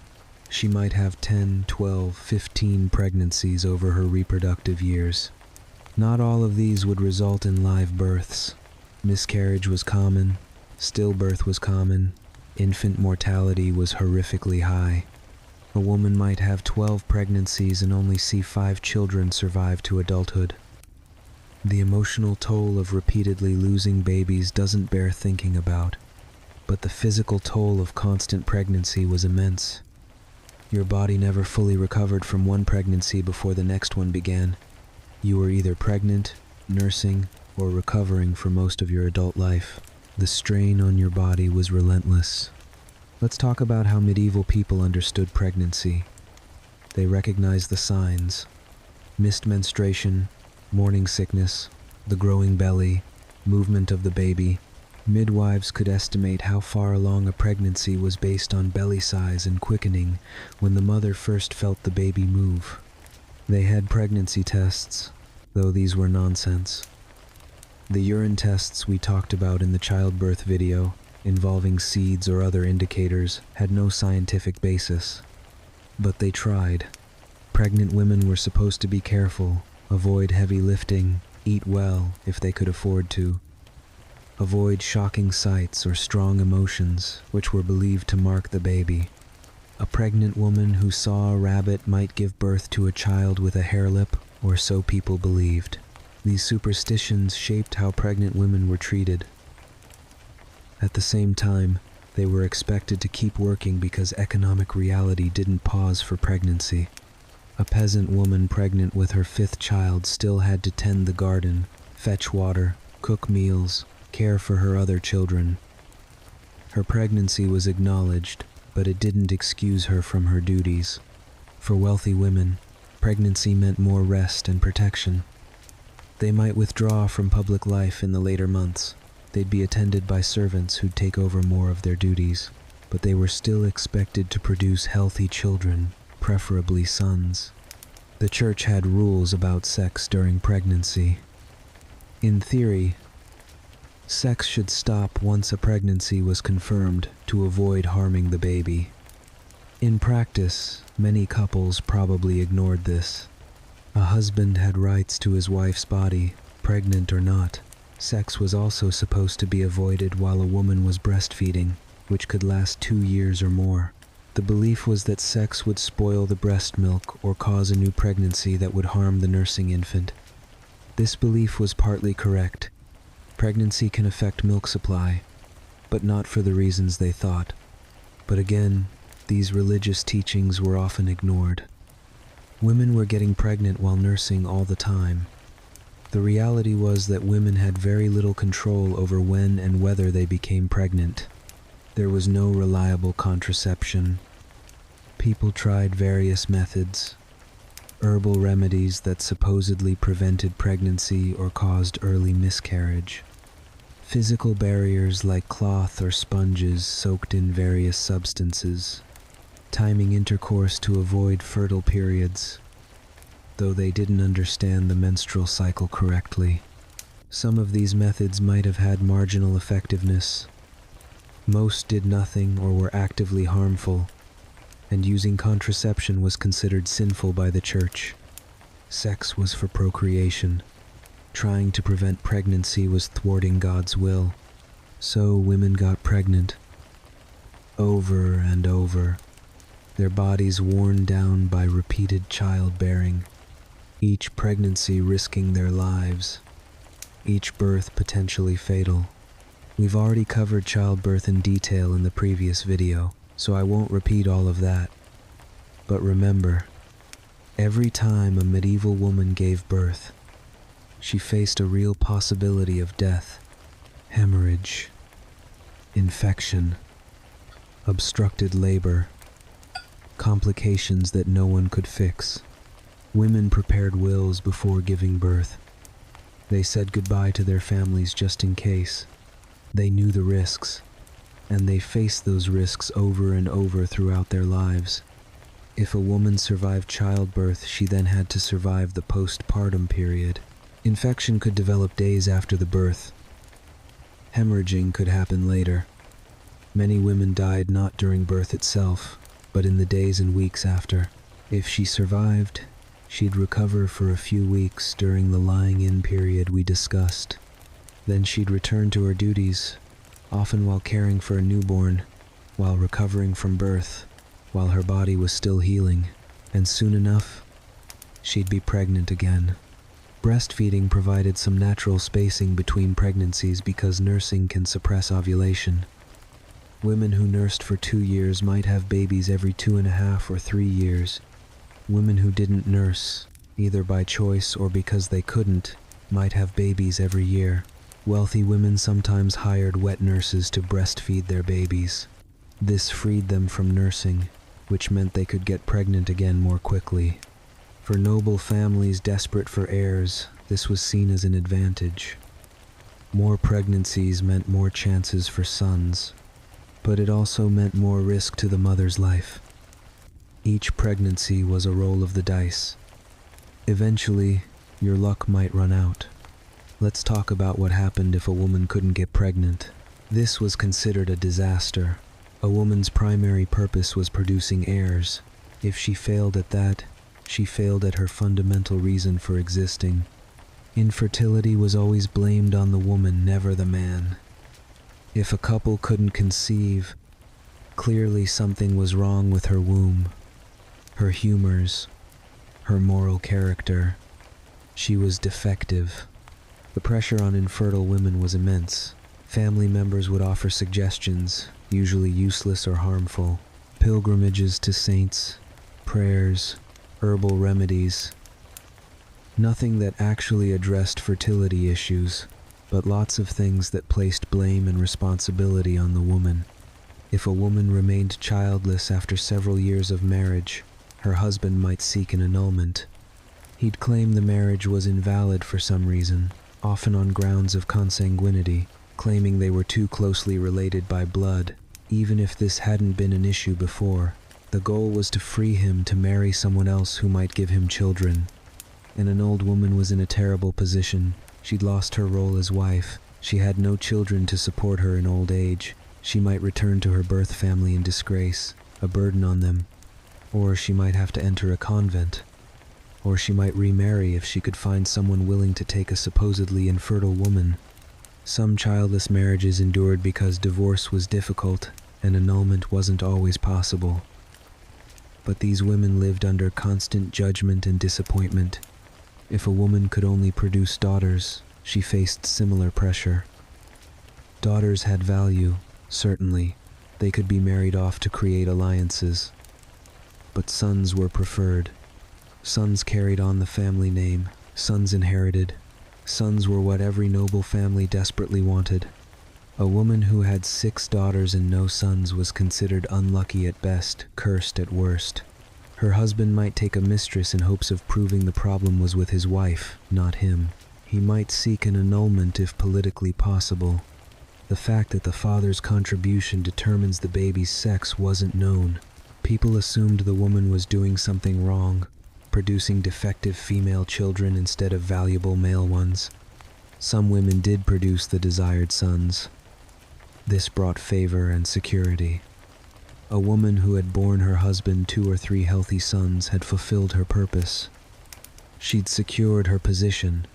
she might have 10, 12, 15 pregnancies over her reproductive years. Not all of these would result in live births. Miscarriage was common, stillbirth was common, infant mortality was horrifically high. A woman might have 12 pregnancies and only see 5 children survive to adulthood. The emotional toll of repeatedly losing babies doesn't bear thinking about, but the physical toll of constant pregnancy was immense. Your body never fully recovered from one pregnancy before the next one began. You were either pregnant, nursing, or recovering for most of your adult life. The strain on your body was relentless. Let's talk about how medieval people understood pregnancy. They recognized the signs: missed menstruation, morning sickness, the growing belly, movement of the baby. Midwives could estimate how far along a pregnancy was based on belly size and quickening when the mother first felt the baby move. They had pregnancy tests, though these were nonsense. The urine tests we talked about in the childbirth video, involving seeds or other indicators, had no scientific basis. But they tried. Pregnant women were supposed to be careful, avoid heavy lifting, eat well if they could afford to. Avoid shocking sights or strong emotions, which were believed to mark the baby. A pregnant woman who saw a rabbit might give birth to a child with a hair lip, or so people believed. These superstitions shaped how pregnant women were treated. At the same time, they were expected to keep working because economic reality didn't pause for pregnancy. A peasant woman pregnant with her 5th child still had to tend the garden, fetch water, cook meals, care for her other children. Her pregnancy was acknowledged, but it didn't excuse her from her duties. For wealthy women, pregnancy meant more rest and protection. They might withdraw from public life in the later months. They'd be attended by servants who'd take over more of their duties, but they were still expected to produce healthy children, preferably sons. The church had rules about sex during pregnancy. In theory, sex should stop once a pregnancy was confirmed to avoid harming the baby. In practice, many couples probably ignored this. A husband had rights to his wife's body, pregnant or not. Sex was also supposed to be avoided while a woman was breastfeeding, which could last 2 years or more. The belief was that sex would spoil the breast milk or cause a new pregnancy that would harm the nursing infant. This belief was partly correct. Pregnancy can affect milk supply, but not for the reasons they thought. But again, these religious teachings were often ignored. Women were getting pregnant while nursing all the time. The reality was that women had very little control over when and whether they became pregnant. There was no reliable contraception. People tried various methods, herbal remedies that supposedly prevented pregnancy or caused early miscarriage. Physical barriers like cloth or sponges soaked in various substances, timing intercourse to avoid fertile periods, though they didn't understand the menstrual cycle correctly. Some of these methods might have had marginal effectiveness. Most did nothing or were actively harmful, and using contraception was considered sinful by the church. Sex was for procreation. Trying to prevent pregnancy was thwarting God's will. So women got pregnant. Over and over, their bodies worn down by repeated childbearing, each pregnancy risking their lives, each birth potentially fatal. We've already covered childbirth in detail in the previous video, so I won't repeat all of that. But remember, every time a medieval woman gave birth, she faced a real possibility of death, hemorrhage, infection, obstructed labor, complications that no one could fix. Women prepared wills before giving birth. They said goodbye to their families just in case. They knew the risks, and they faced those risks over and over throughout their lives. If a woman survived childbirth, she then had to survive the postpartum period. Infection could develop days after the birth. Hemorrhaging could happen later. Many women died not during birth itself, but in the days and weeks after. If she survived, she'd recover for a few weeks during the lying-in period we discussed. Then she'd return to her duties, often while caring for a newborn, while recovering from birth, while her body was still healing, and soon enough, she'd be pregnant again. Breastfeeding provided some natural spacing between pregnancies because nursing can suppress ovulation. Women who nursed for 2 years might have babies every 2.5 or 3 years. Women who didn't nurse, either by choice or because they couldn't, might have babies every year. Wealthy women sometimes hired wet nurses to breastfeed their babies. This freed them from nursing, which meant they could get pregnant again more quickly. For noble families desperate for heirs, this was seen as an advantage. More pregnancies meant more chances for sons, but it also meant more risk to the mother's life. Each pregnancy was a roll of the dice. Eventually, your luck might run out. Let's talk about what happened if a woman couldn't get pregnant. This was considered a disaster. A woman's primary purpose was producing heirs. If she failed at that, she failed at her fundamental reason for existing. Infertility was always blamed on the woman, never the man. If a couple couldn't conceive, clearly something was wrong with her womb, her humors, her moral character. She was defective. The pressure on infertile women was immense. Family members would offer suggestions, usually useless or harmful, pilgrimages to saints, prayers, herbal remedies. Nothing that actually addressed fertility issues, but lots of things that placed blame and responsibility on the woman. If a woman remained childless after several years of marriage, her husband might seek an annulment. He'd claim the marriage was invalid for some reason, often on grounds of consanguinity, claiming they were too closely related by blood, even if this hadn't been an issue before. The goal was to free him to marry someone else who might give him children. And an old woman was in a terrible position. She'd lost her role as wife. She had no children to support her in old age. She might return to her birth family in disgrace, a burden on them. Or she might have to enter a convent. Or she might remarry if she could find someone willing to take a supposedly infertile woman. Some childless marriages endured because divorce was difficult and annulment wasn't always possible. But these women lived under constant judgment and disappointment. If a woman could only produce daughters, she faced similar pressure. Daughters had value, certainly. They could be married off to create alliances. But sons were preferred. Sons carried on the family name. Sons inherited. Sons were what every noble family desperately wanted. A woman who had 6 daughters and no sons was considered unlucky at best, cursed at worst. Her husband might take a mistress in hopes of proving the problem was with his wife, not him. He might seek an annulment if politically possible. The fact that the father's contribution determines the baby's sex wasn't known. People assumed the woman was doing something wrong, producing defective female children instead of valuable male ones. Some women did produce the desired sons. This brought favor and security. A woman who had borne her husband 2 or 3 healthy sons had fulfilled her purpose. She'd secured her position.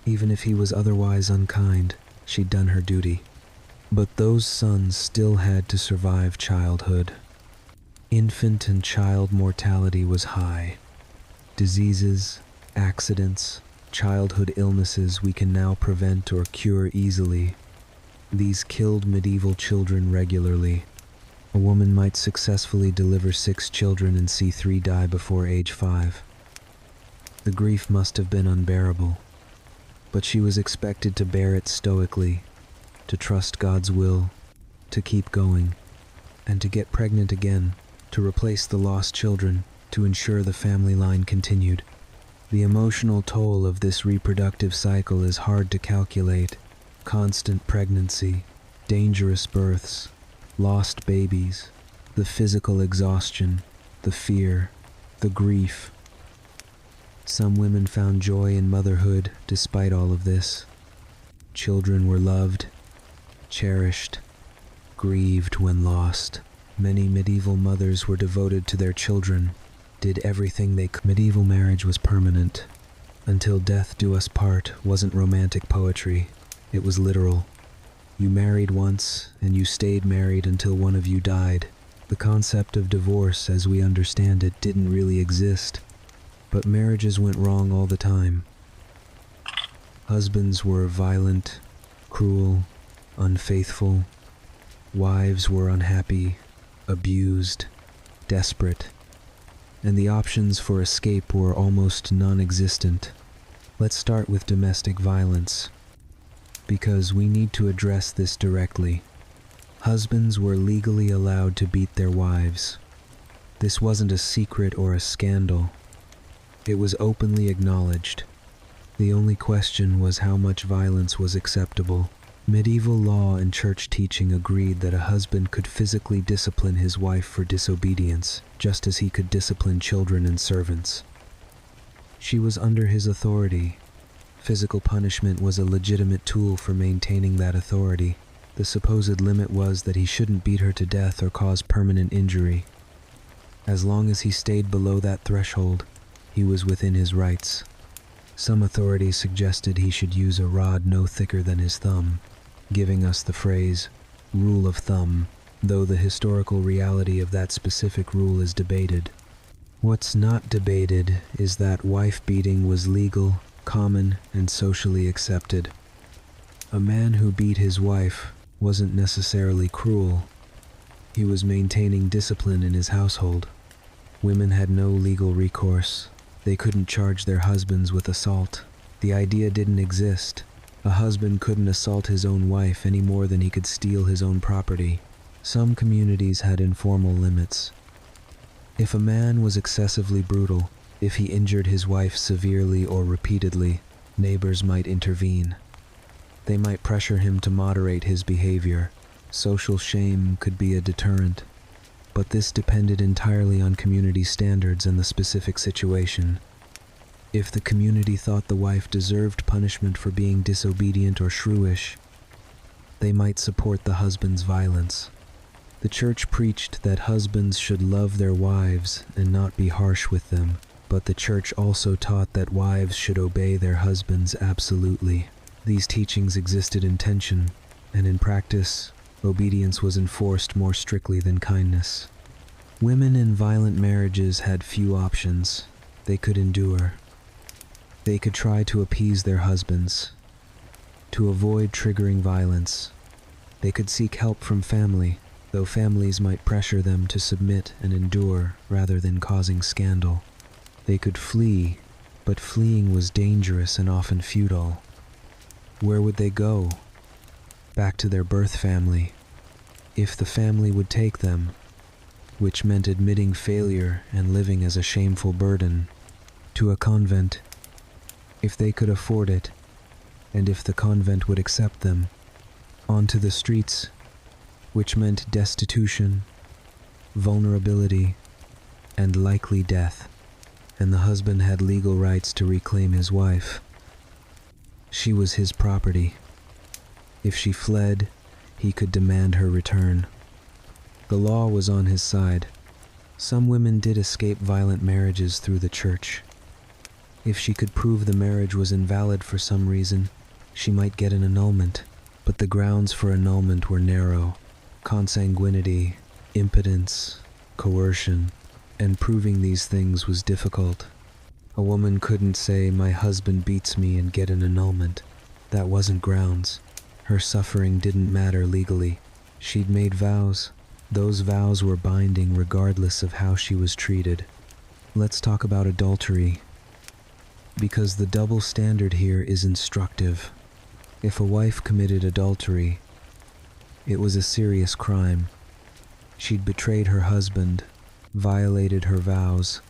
Even if he was otherwise unkind, she'd done her duty. But those sons still had to survive childhood. Infant and child mortality was high. Diseases, accidents, childhood illnesses we can now prevent or cure easily. These killed medieval children regularly. A woman might successfully deliver 6 children and see 3 die before age 5. The grief must have been unbearable, but she was expected to bear it stoically, to trust God's will, to keep going, and to get pregnant again, to replace the lost children, to ensure the family line continued. The emotional toll of this reproductive cycle is hard to calculate. Constant pregnancy, dangerous births, lost babies, the physical exhaustion, the fear, the grief. Some women found joy in motherhood despite all of this. Children were loved, cherished, grieved when lost. Many medieval mothers were devoted to their children, did everything they could. Medieval marriage was permanent. Until death do us part wasn't romantic poetry. It was literal. You married once, and you stayed married until one of you died. The concept of divorce, as we understand it, didn't really exist. But marriages went wrong all the time. Husbands were violent, cruel, unfaithful. Wives were unhappy, abused, desperate. And the options for escape were almost non-existent. Let's start with domestic violence, because we need to address this directly. Husbands were legally allowed to beat their wives. This wasn't a secret or a scandal. It was openly acknowledged. The only question was how much violence was acceptable. Medieval law and church teaching agreed that a husband could physically discipline his wife for disobedience, just as he could discipline children and servants. She was under his authority. Physical punishment was a legitimate tool for maintaining that authority. The supposed limit was that he shouldn't beat her to death or cause permanent injury. As long as he stayed below that threshold, he was within his rights. Some authorities suggested he should use a rod no thicker than his thumb, giving us the phrase, rule of thumb, though the historical reality of that specific rule is debated. What's not debated is that wife beating was legal, common, and socially accepted. A man who beat his wife wasn't necessarily cruel. He was maintaining discipline in his household. Women had no legal recourse. They couldn't charge their husbands with assault. The idea didn't exist. A husband couldn't assault his own wife any more than he could steal his own property. Some communities had informal limits. If a man was excessively brutal, if he injured his wife severely or repeatedly, neighbors might intervene. They might pressure him to moderate his behavior. Social shame could be a deterrent. But this depended entirely on community standards and the specific situation. If the community thought the wife deserved punishment for being disobedient or shrewish, they might support the husband's violence. The church preached that husbands should love their wives and not be harsh with them, but the church also taught that wives should obey their husbands absolutely. These teachings existed in tension, and in practice, obedience was enforced more strictly than kindness. Women in violent marriages had few options. They could endure. They could try to appease their husbands. To avoid triggering violence, they could seek help from family, though families might pressure them to submit and endure rather than causing scandal. They could flee, but fleeing was dangerous and often futile. Where would they go? Back to their birth family, if the family would take them, which meant admitting failure and living as a shameful burden. To a convent, if they could afford it, and if the convent would accept them. Onto the streets, which meant destitution, vulnerability, and likely death, and the husband had legal rights to reclaim his wife. She was his property. If she fled, he could demand her return. The law was on his side. Some women did escape violent marriages through the church. If she could prove the marriage was invalid for some reason, she might get an annulment, but the grounds for annulment were narrow: consanguinity, impotence, coercion, and proving these things was difficult. A woman couldn't say, "My husband beats me," and get an annulment. That wasn't grounds. Her suffering didn't matter legally. She'd made vows. Those vows were binding regardless of how she was treated. Let's talk about adultery, because the double standard here is instructive. If a wife committed adultery, it was a serious crime. She'd betrayed her husband, violated her vows,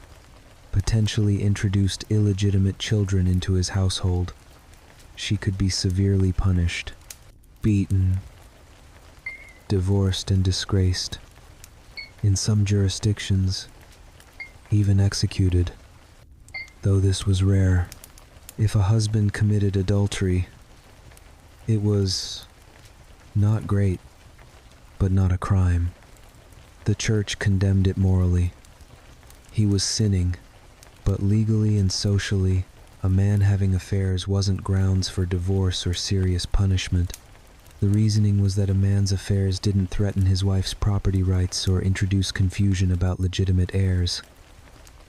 potentially introduced illegitimate children into his household. She could be severely punished, beaten, divorced, and disgraced. In some jurisdictions, even executed. Though this was rare. If a husband committed adultery, it was not great, but not a crime. The church condemned it morally. He was sinning, but legally and socially, a man having affairs wasn't grounds for divorce or serious punishment. The reasoning was that a man's affairs didn't threaten his wife's property rights or introduce confusion about legitimate heirs.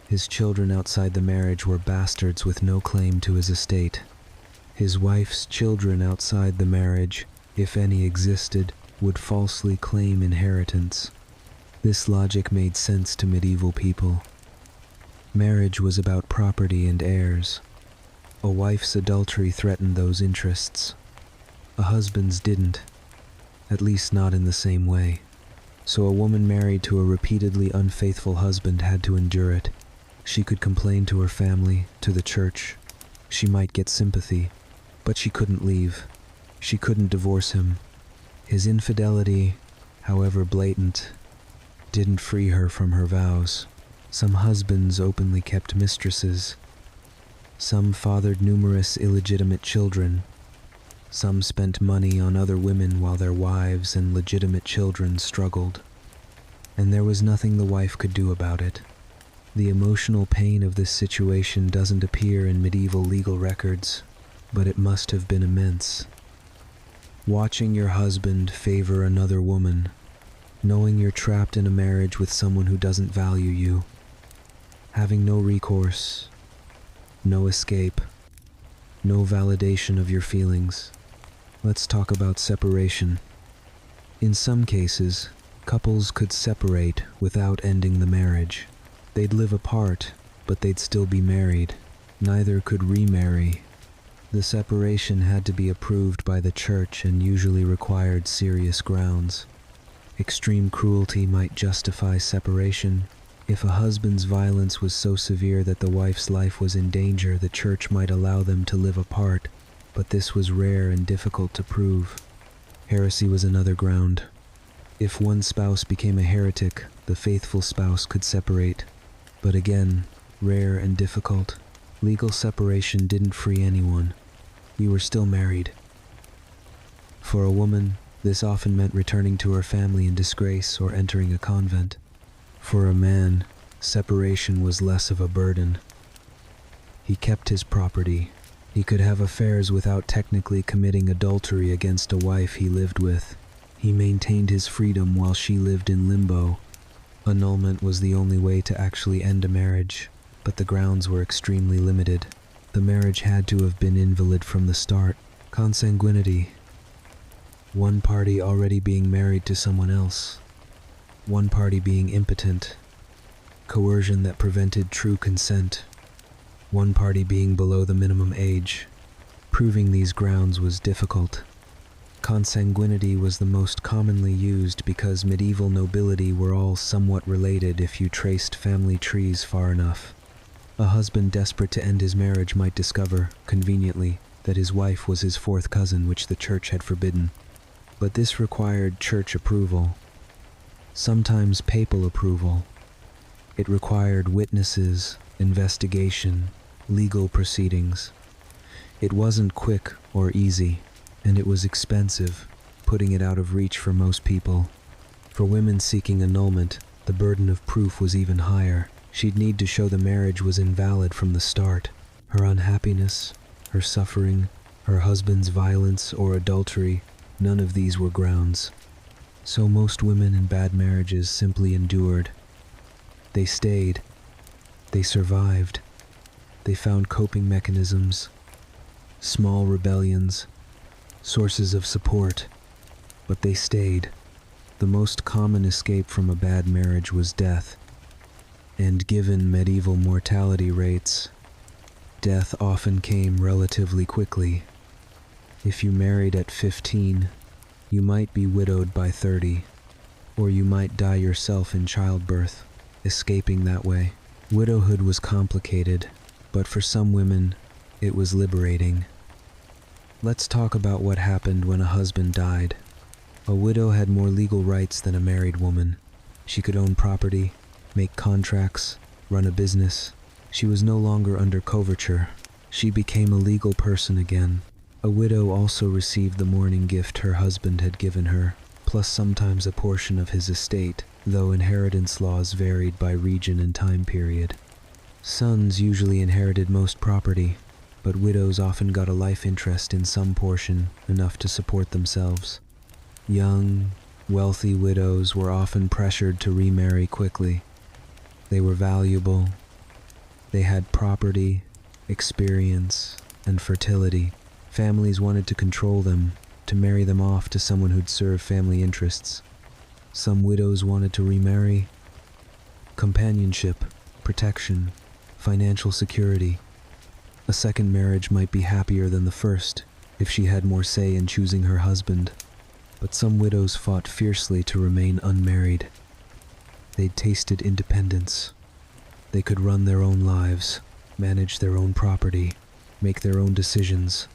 His children outside the marriage were bastards with no claim to his estate. His wife's children outside the marriage, if any existed, would falsely claim inheritance. This logic made sense to medieval people. Marriage was about property and heirs. A wife's adultery threatened those interests. A husband's didn't, at least not in the same way. So a woman married to a repeatedly unfaithful husband had to endure it. She could complain to her family, to the church. She might get sympathy, but she couldn't leave. She couldn't divorce him. His infidelity, however blatant, didn't free her from her vows. Some husbands openly kept mistresses. Some fathered numerous illegitimate children. Some spent money on other women while their wives and legitimate children struggled. And there was nothing the wife could do about it. The emotional pain of this situation doesn't appear in medieval legal records, but it must have been immense. Watching your husband favor another woman, knowing you're trapped in a marriage with someone who doesn't value you, having no recourse, no escape, no validation of your feelings. Let's talk about separation. In some cases, couples could separate without ending the marriage. They'd live apart, but they'd still be married. Neither could remarry. The separation had to be approved by the church and usually required serious grounds. Extreme cruelty might justify separation. If a husband's violence was so severe that the wife's life was in danger, the church might allow them to live apart, but this was rare and difficult to prove. Heresy was another ground. If one spouse became a heretic, the faithful spouse could separate. But again, rare and difficult. Legal separation didn't free anyone. You were still married. For a woman, this often meant returning to her family in disgrace or entering a convent. For a man, separation was less of a burden. He kept his property, He could have affairs without technically committing adultery against a wife he lived with. He maintained his freedom while she lived in limbo. Annulment was the only way to actually end a marriage, but the grounds were extremely limited. The marriage had to have been invalid from the start. Consanguinity. One party already being married to someone else. One party being impotent. Coercion that prevented true consent. One party being below the minimum age. Proving these grounds was difficult. Consanguinity was the most commonly used because medieval nobility were all somewhat related if you traced family trees far enough. A husband desperate to end his marriage might discover, conveniently, that his wife was his fourth cousin, which the church had forbidden. But this required church approval, sometimes papal approval. It required witnesses, investigation, legal proceedings. It wasn't quick or easy, and it was expensive, putting it out of reach for most people. For women seeking annulment, the burden of proof was even higher. She'd need to show the marriage was invalid from the start. Her unhappiness, her suffering, her husband's violence or adultery, none of these were grounds. So most women in bad marriages simply endured. They stayed. They survived. They found coping mechanisms, small rebellions, sources of support, but they stayed. The most common escape from a bad marriage was death. And given medieval mortality rates, death often came relatively quickly. If you married at 15, you might be widowed by 30, or you might die yourself in childbirth, escaping that way. Widowhood was complicated, but for some women, it was liberating. Let's talk about what happened when a husband died. A widow had more legal rights than a married woman. She could own property, make contracts, run a business. She was no longer under coverture. She became a legal person again. A widow also received the mourning gift her husband had given her, plus sometimes a portion of his estate, though inheritance laws varied by region and time period. Sons usually inherited most property, but widows often got a life interest in some portion, enough to support themselves. Young, wealthy widows were often pressured to remarry quickly. They were valuable. They had property, experience, and fertility. Families wanted to control them, to marry them off to someone who'd serve family interests. Some widows wanted to remarry. Companionship, protection, financial security. A second marriage might be happier than the first if she had more say in choosing her husband. But some widows fought fiercely to remain unmarried. They'd tasted independence. They could run their own lives, manage their own property, make their own decisions.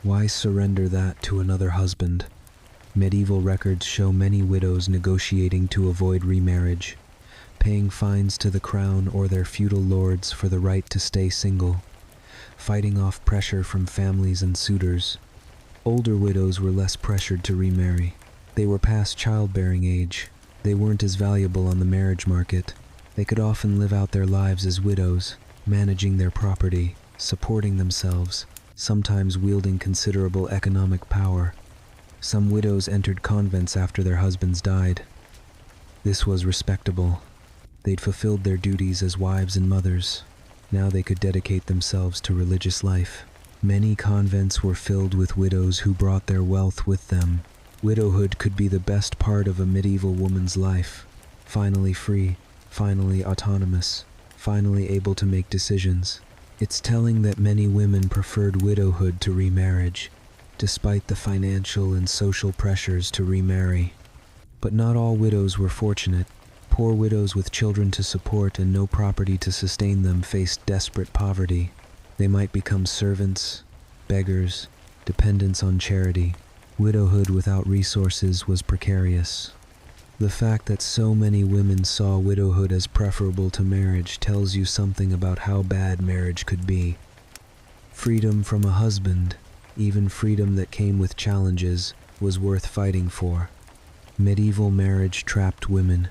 Why surrender that to another husband? Medieval records show many widows negotiating to avoid remarriage, paying fines to the crown or their feudal lords for the right to stay single, fighting off pressure from families and suitors. Older widows were less pressured to remarry. They were past childbearing age. They weren't as valuable on the marriage market. They could often live out their lives as widows, managing their property, supporting themselves, sometimes wielding considerable economic power. Some widows entered convents after their husbands died. This was respectable. They'd fulfilled their duties as wives and mothers. Now they could dedicate themselves to religious life. Many convents were filled with widows who brought their wealth with them. Widowhood could be the best part of a medieval woman's life. Finally free, finally autonomous, finally able to make decisions. It's telling that many women preferred widowhood to remarriage, despite the financial and social pressures to remarry. But not all widows were fortunate. Poor widows with children to support and no property to sustain them faced desperate poverty. They might become servants, beggars, dependents on charity. Widowhood without resources was precarious. The fact that so many women saw widowhood as preferable to marriage tells you something about how bad marriage could be. Freedom from a husband, even freedom that came with challenges, was worth fighting for. Medieval marriage trapped women.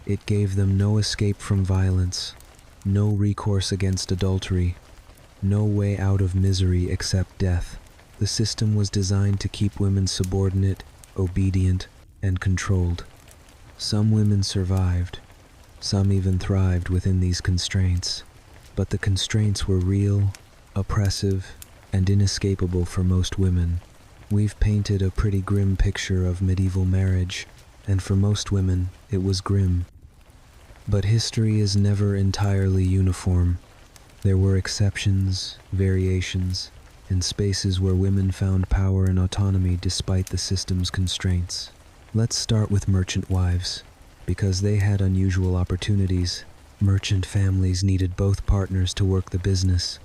It gave them no escape from violence, no recourse against adultery, No way out of misery except death. The system was designed to keep women subordinate, obedient, and controlled. Some women survived. Some even thrived within these constraints. But the constraints were real, oppressive, and inescapable for most women. We've painted a pretty grim picture of medieval marriage, and for most women, it was grim. But history is never entirely uniform. There were exceptions, variations, and spaces where women found power and autonomy despite the system's constraints. Let's start with merchant wives. Because they had unusual opportunities, merchant families needed both partners to work the business.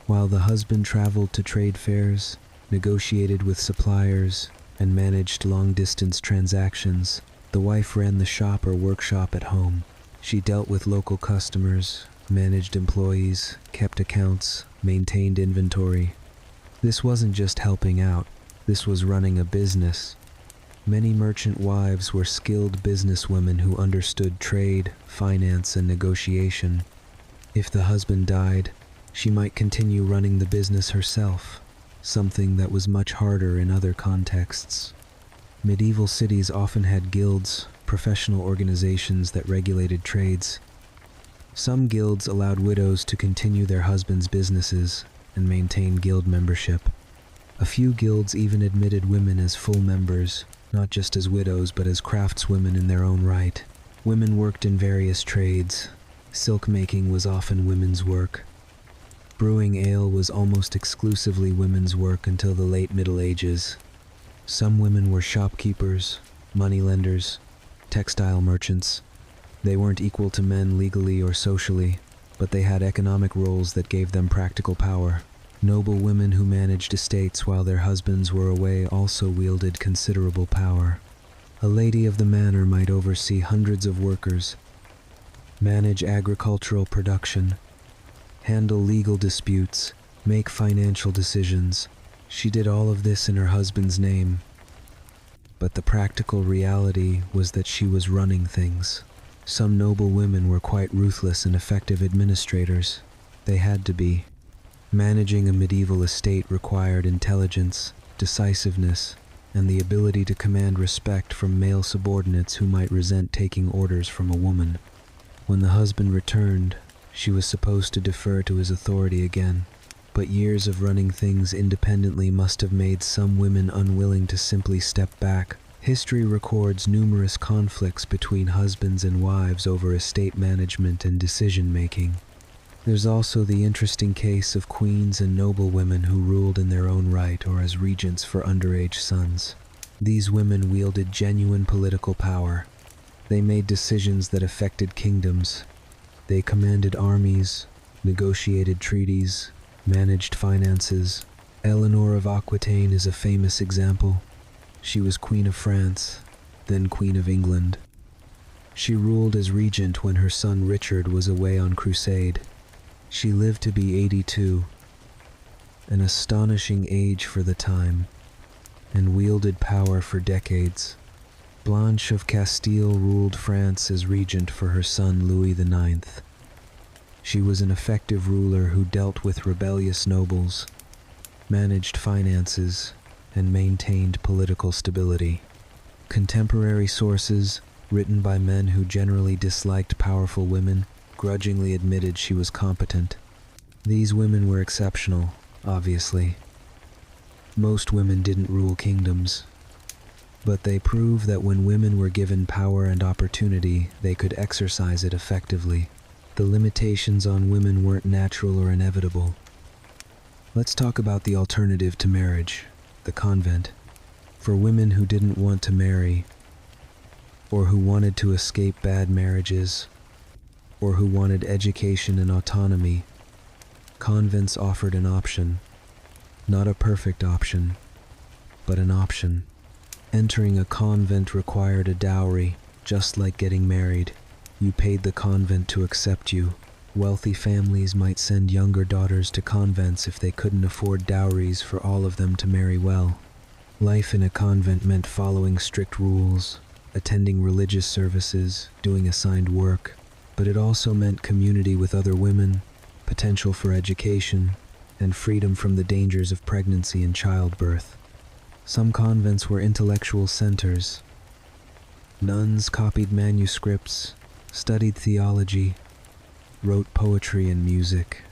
While the husband traveled to trade fairs, negotiated with suppliers, and managed long-distance transactions, the wife ran the shop or workshop at home. She dealt with local customers, managed employees, kept accounts, maintained inventory. This wasn't just helping out, this was running a business. Many merchant wives were skilled businesswomen who understood trade, finance, and negotiation. If the husband died, she might continue running the business herself, something that was much harder in other contexts. Medieval cities often had guilds, professional organizations that regulated trades. Some guilds allowed widows to continue their husbands' businesses and maintain guild membership. A few guilds even admitted women as full members, not just as widows but as craftswomen in their own right. Women worked in various trades. Silk making was often women's work. Brewing ale was almost exclusively women's work until the late Middle Ages. Some women were shopkeepers, moneylenders, textile merchants. They weren't equal to men legally or socially, but they had economic roles that gave them practical power. Noble women who managed estates while their husbands were away also wielded considerable power. A lady of the manor might oversee hundreds of workers, manage agricultural production, handle legal disputes, make financial decisions. She did all of this in her husband's name. But the practical reality was that she was running things. Some noble women were quite ruthless and effective administrators. They had to be. Managing a medieval estate required intelligence, decisiveness, and the ability to command respect from male subordinates who might resent taking orders from a woman. When the husband returned, she was supposed to defer to his authority again. But years of running things independently must have made some women unwilling to simply step back. History records numerous conflicts between husbands and wives over estate management and decision-making. There's also the interesting case of queens and noble women who ruled in their own right or as regents for underage sons. These women wielded genuine political power. They made decisions that affected kingdoms. They commanded armies, negotiated treaties, managed finances. Eleanor of Aquitaine is a famous example. She was Queen of France, then Queen of England. She ruled as regent when her son Richard was away on crusade. She lived to be 82, an astonishing age for the time, and wielded power for decades. Blanche of Castile ruled France as regent for her son Louis IX. She was an effective ruler who dealt with rebellious nobles, managed finances, and maintained political stability. Contemporary sources, written by men who generally disliked powerful women, grudgingly admitted she was competent. These women were exceptional, obviously. Most women didn't rule kingdoms, but they prove that when women were given power and opportunity, they could exercise it effectively. The limitations on women weren't natural or inevitable. Let's talk about the alternative to marriage, the convent. For women who didn't want to marry, or who wanted to escape bad marriages, or who wanted education and autonomy, convents offered an option. Not a perfect option, but an option. Entering a convent required a dowry, just like getting married. You paid the convent to accept you. Wealthy families might send younger daughters to convents if they couldn't afford dowries for all of them to marry well. Life in a convent meant following strict rules, attending religious services, doing assigned work, but it also meant community with other women, potential for education, and freedom from the dangers of pregnancy and childbirth. Some convents were intellectual centers. Nuns copied manuscripts, studied theology, wrote poetry and music.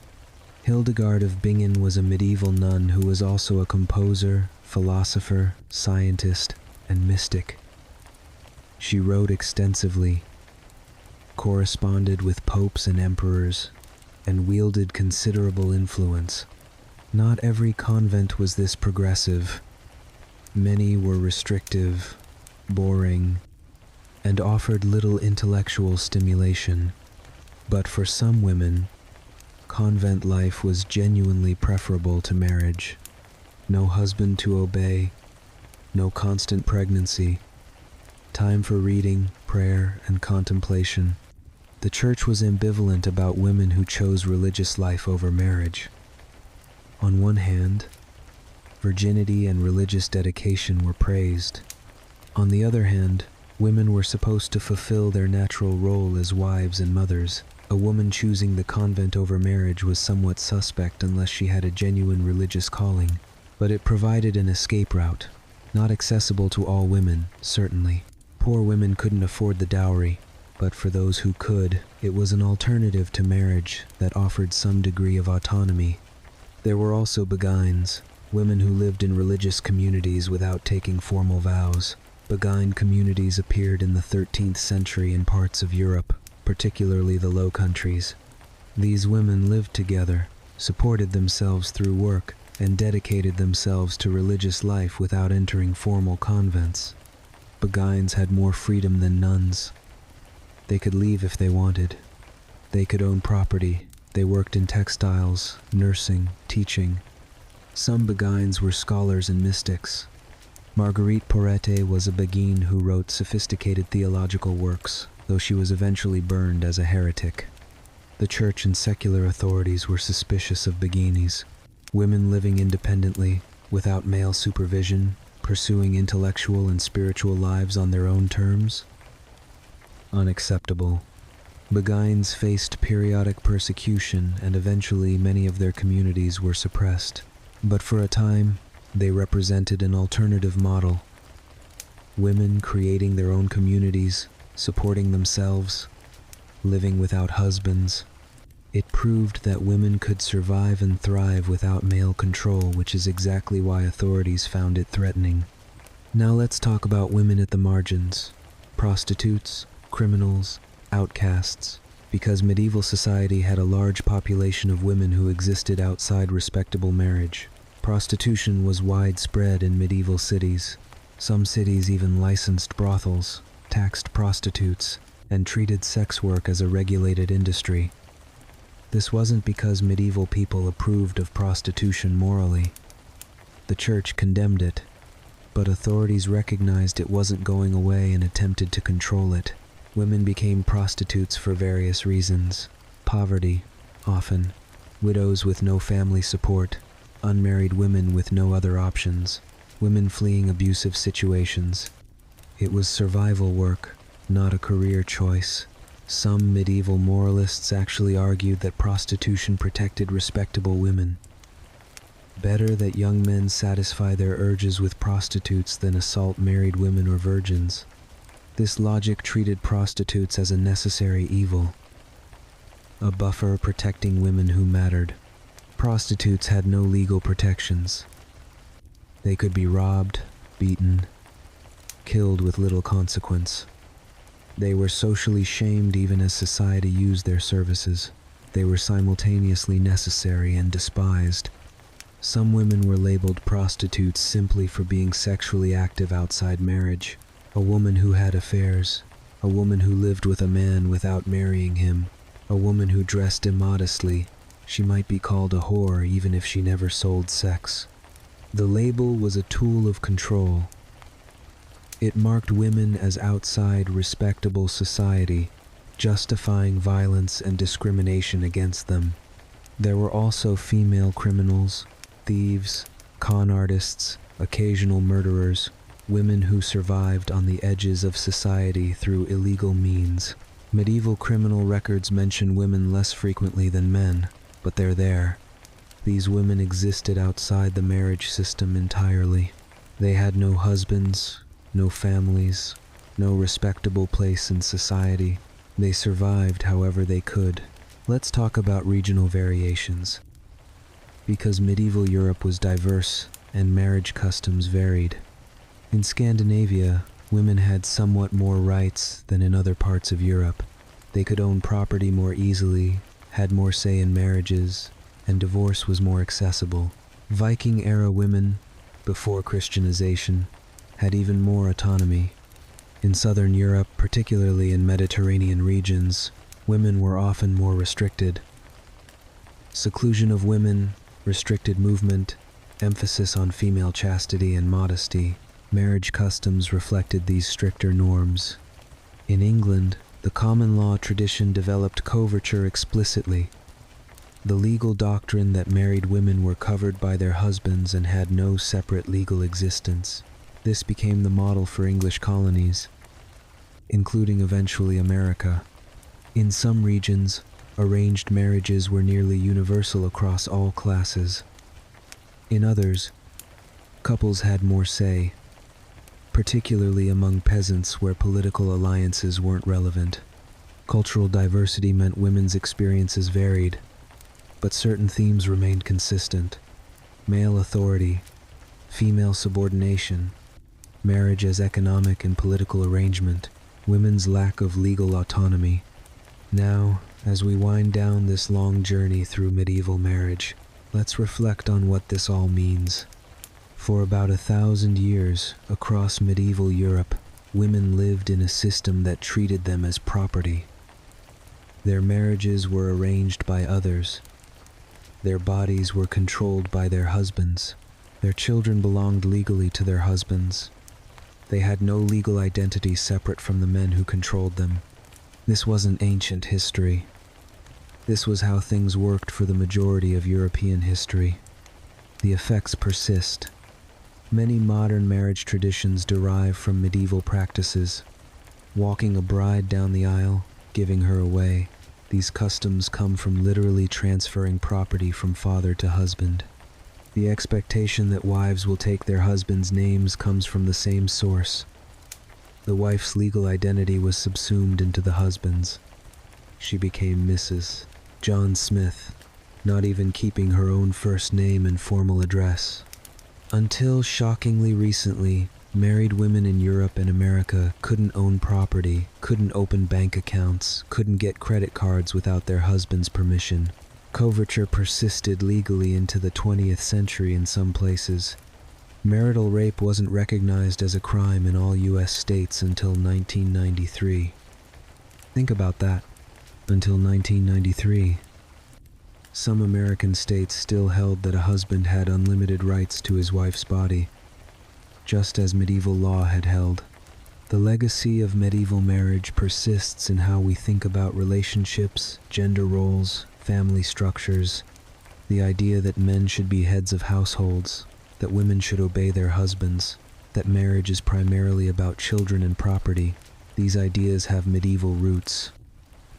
Hildegard of Bingen was a medieval nun who was also a composer, philosopher, scientist, and mystic. She wrote extensively, corresponded with popes and emperors, and wielded considerable influence. Not every convent was this progressive. Many were restrictive, boring, and offered little intellectual stimulation. But for some women, convent life was genuinely preferable to marriage. No husband to obey, no constant pregnancy, time for reading, prayer, and contemplation. The church was ambivalent about women who chose religious life over marriage. On one hand, virginity and religious dedication were praised. On the other hand, women were supposed to fulfill their natural role as wives and mothers. A woman choosing the convent over marriage was somewhat suspect unless she had a genuine religious calling, but it provided an escape route, not accessible to all women, certainly. Poor women couldn't afford the dowry, but for those who could, it was an alternative to marriage that offered some degree of autonomy. There were also beguines, women who lived in religious communities without taking formal vows. Beguine communities appeared in the 13th century in parts of Europe, particularly the Low Countries. These women lived together, supported themselves through work, and dedicated themselves to religious life without entering formal convents. Beguines had more freedom than nuns. They could leave if they wanted. They could own property. They worked in textiles, nursing, teaching. Some beguines were scholars and mystics. Marguerite Porete was a beguine who wrote sophisticated theological works, though she was eventually burned as a heretic. The church and secular authorities were suspicious of beguines. Women living independently, without male supervision, pursuing intellectual and spiritual lives on their own terms? Unacceptable. Beguines faced periodic persecution, and eventually many of their communities were suppressed. But for a time, they represented an alternative model. Women creating their own communities, supporting themselves, living without husbands. It proved that women could survive and thrive without male control, which is exactly why authorities found it threatening. Now let's talk about women at the margins. Prostitutes, criminals, outcasts. Because medieval society had a large population of women who existed outside respectable marriage, prostitution was widespread in medieval cities. Some cities even licensed brothels, taxed prostitutes, and treated sex work as a regulated industry. This wasn't because medieval people approved of prostitution morally. The church condemned it, but authorities recognized it wasn't going away and attempted to control it. Women became prostitutes for various reasons. Poverty, often. Widows with no family support. Unmarried women with no other options. Women fleeing abusive situations. It was survival work, not a career choice. Some medieval moralists actually argued that prostitution protected respectable women. Better that young men satisfy their urges with prostitutes than assault married women or virgins. This logic treated prostitutes as a necessary evil, a buffer protecting women who mattered. Prostitutes had no legal protections. They could be robbed, beaten, killed with little consequence. They were socially shamed even as society used their services. They were simultaneously necessary and despised. Some women were labeled prostitutes simply for being sexually active outside marriage. A woman who had affairs. A woman who lived with a man without marrying him. A woman who dressed immodestly. She might be called a whore even if she never sold sex. The label was a tool of control. It marked women as outside respectable society, justifying violence and discrimination against them. There were also female criminals, thieves, con artists, occasional murderers, women who survived on the edges of society through illegal means. Medieval criminal records mention women less frequently than men, but they're there. These women existed outside the marriage system entirely. They had no husbands, no families, no respectable place in society. They survived however they could. Let's talk about regional variations. Because medieval Europe was diverse and marriage customs varied. In Scandinavia, women had somewhat more rights than in other parts of Europe. They could own property more easily, had more say in marriages, and divorce was more accessible. Viking-era women, before Christianization, had even more autonomy. In southern Europe, particularly in Mediterranean regions, women were often more restricted. Seclusion of women, restricted movement, emphasis on female chastity and modesty. Marriage customs reflected these stricter norms. In England, the common law tradition developed coverture explicitly. The legal doctrine that married women were covered by their husbands and had no separate legal existence. This became the model for English colonies, including eventually America. In some regions, arranged marriages were nearly universal across all classes. In others, couples had more say, particularly among peasants where political alliances weren't relevant. Cultural diversity meant women's experiences varied, but certain themes remained consistent. Male authority, female subordination, marriage as economic and political arrangement, women's lack of legal autonomy. Now, as we wind down this long journey through medieval marriage, let's reflect on what this all means. For about 1,000 years, across medieval Europe, women lived in a system that treated them as property. Their marriages were arranged by others. Their bodies were controlled by their husbands. Their children belonged legally to their husbands. They had no legal identity separate from the men who controlled them. This wasn't ancient history. This was how things worked for the majority of European history. The effects persist. Many modern marriage traditions derive from medieval practices. Walking a bride down the aisle, giving her away. These customs come from literally transferring property from father to husband. The expectation that wives will take their husbands' names comes from the same source. The wife's legal identity was subsumed into the husband's. She became Mrs. John Smith, not even keeping her own first name and formal address. Until shockingly recently, married women in Europe and America couldn't own property, couldn't open bank accounts, couldn't get credit cards without their husband's permission. Coverture persisted legally into the 20th century in some places. Marital rape wasn't recognized as a crime in all U.S. states until 1993. Think about that. Until 1993. Some American states still held that a husband had unlimited rights to his wife's body, just as medieval law had held. The legacy of medieval marriage persists in how we think about relationships, gender roles, family structures, the idea that men should be heads of households, that women should obey their husbands, that marriage is primarily about children and property. These ideas have medieval roots.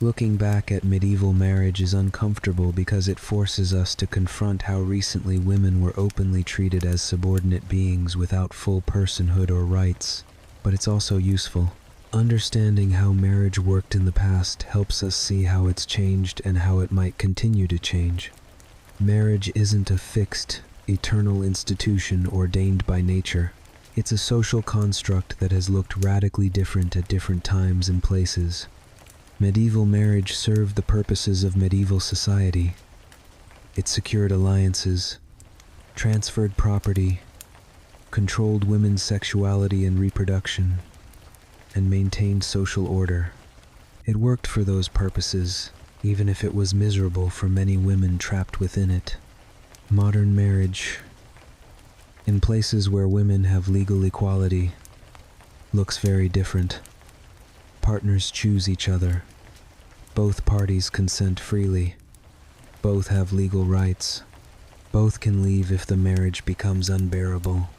Looking back at medieval marriage is uncomfortable because it forces us to confront how recently women were openly treated as subordinate beings without full personhood or rights. But it's also useful. Understanding how marriage worked in the past helps us see how it's changed and how it might continue to change. Marriage isn't a fixed, eternal institution ordained by nature. It's a social construct that has looked radically different at different times and places. Medieval marriage served the purposes of medieval society. It secured alliances, transferred property, controlled women's sexuality and reproduction, and maintained social order. It worked for those purposes, even if it was miserable for many women trapped within it. Modern marriage, in places where women have legal equality, looks very different. Partners choose each other. Both parties consent freely. Both have legal rights. Both can leave if the marriage becomes unbearable.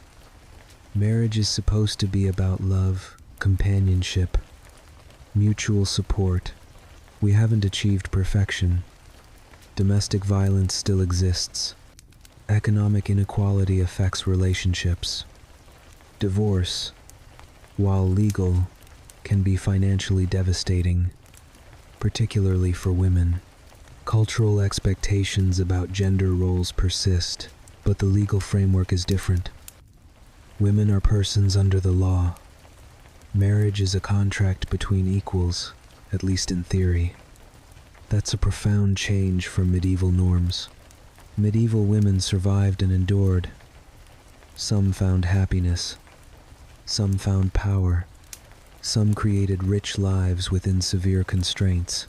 Marriage is supposed to be about love, companionship, mutual support. We haven't achieved perfection. Domestic violence still exists. Economic inequality affects relationships. Divorce, while legal, can be financially devastating, particularly for women. Cultural expectations about gender roles persist, but the legal framework is different. Women are persons under the law. Marriage is a contract between equals, at least in theory. That's a profound change from medieval norms. Medieval women survived and endured. Some found happiness. Some found power. Some created rich lives within severe constraints.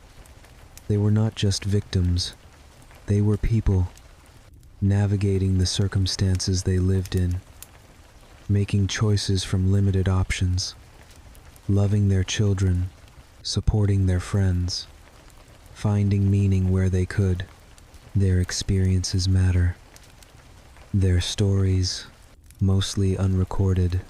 They were not just victims. They were people, navigating the circumstances they lived in, making choices from limited options, loving their children, supporting their friends, finding meaning where they could. Their experiences matter. Their stories, mostly unrecorded,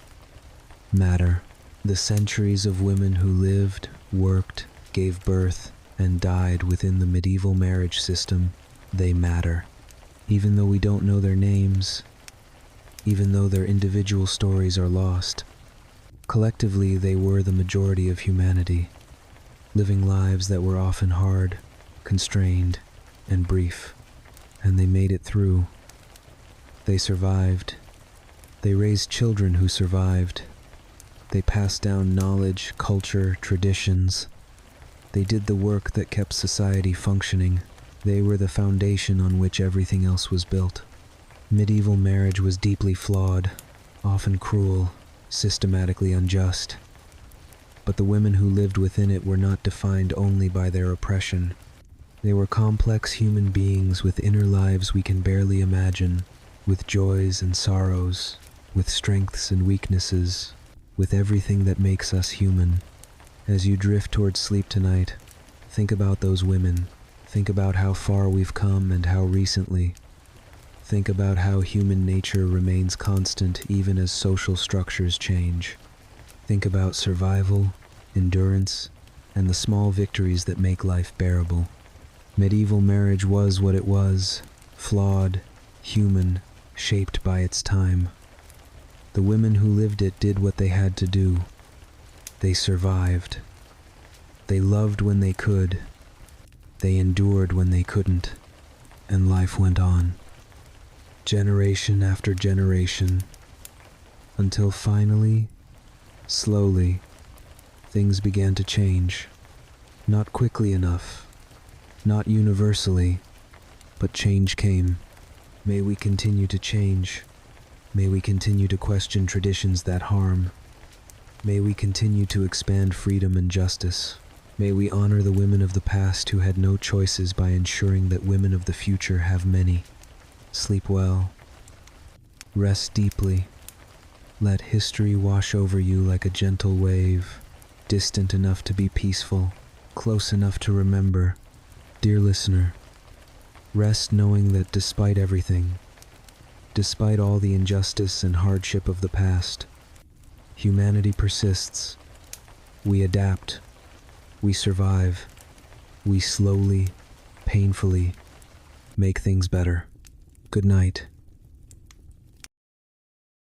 matter. The centuries of women who lived, worked, gave birth, and died within the medieval marriage system, they matter. Even though we don't know their names, even though their individual stories are lost, collectively they were the majority of humanity, living lives that were often hard, constrained, and brief. And they made it through. They survived. They raised children who survived. They passed down knowledge, culture, traditions. They did the work that kept society functioning. They were the foundation on which everything else was built. Medieval marriage was deeply flawed, often cruel, systematically unjust. But the women who lived within it were not defined only by their oppression. They were complex human beings with inner lives we can barely imagine, with joys and sorrows, with strengths and weaknesses, with everything that makes us human. As you drift towards sleep tonight, think about those women. Think about how far we've come and how recently. Think about how human nature remains constant even as social structures change. Think about survival, endurance, and the small victories that make life bearable. Medieval marriage was what it was, flawed, human, shaped by its time. The women who lived it did what they had to do. They survived. They loved when they could. They endured when they couldn't. And life went on. Generation after generation. Until finally, slowly, things began to change. Not quickly enough. Not universally, but change came. May we continue to change. May we continue to question traditions that harm. May we continue to expand freedom and justice. May we honor the women of the past who had no choices by ensuring that women of the future have many. Sleep well. Rest deeply. Let history wash over you like a gentle wave, distant enough to be peaceful, close enough to remember. Dear listener, rest knowing that despite everything, despite all the injustice and hardship of the past, humanity persists. We adapt. We survive. We slowly, painfully make things better. Good night.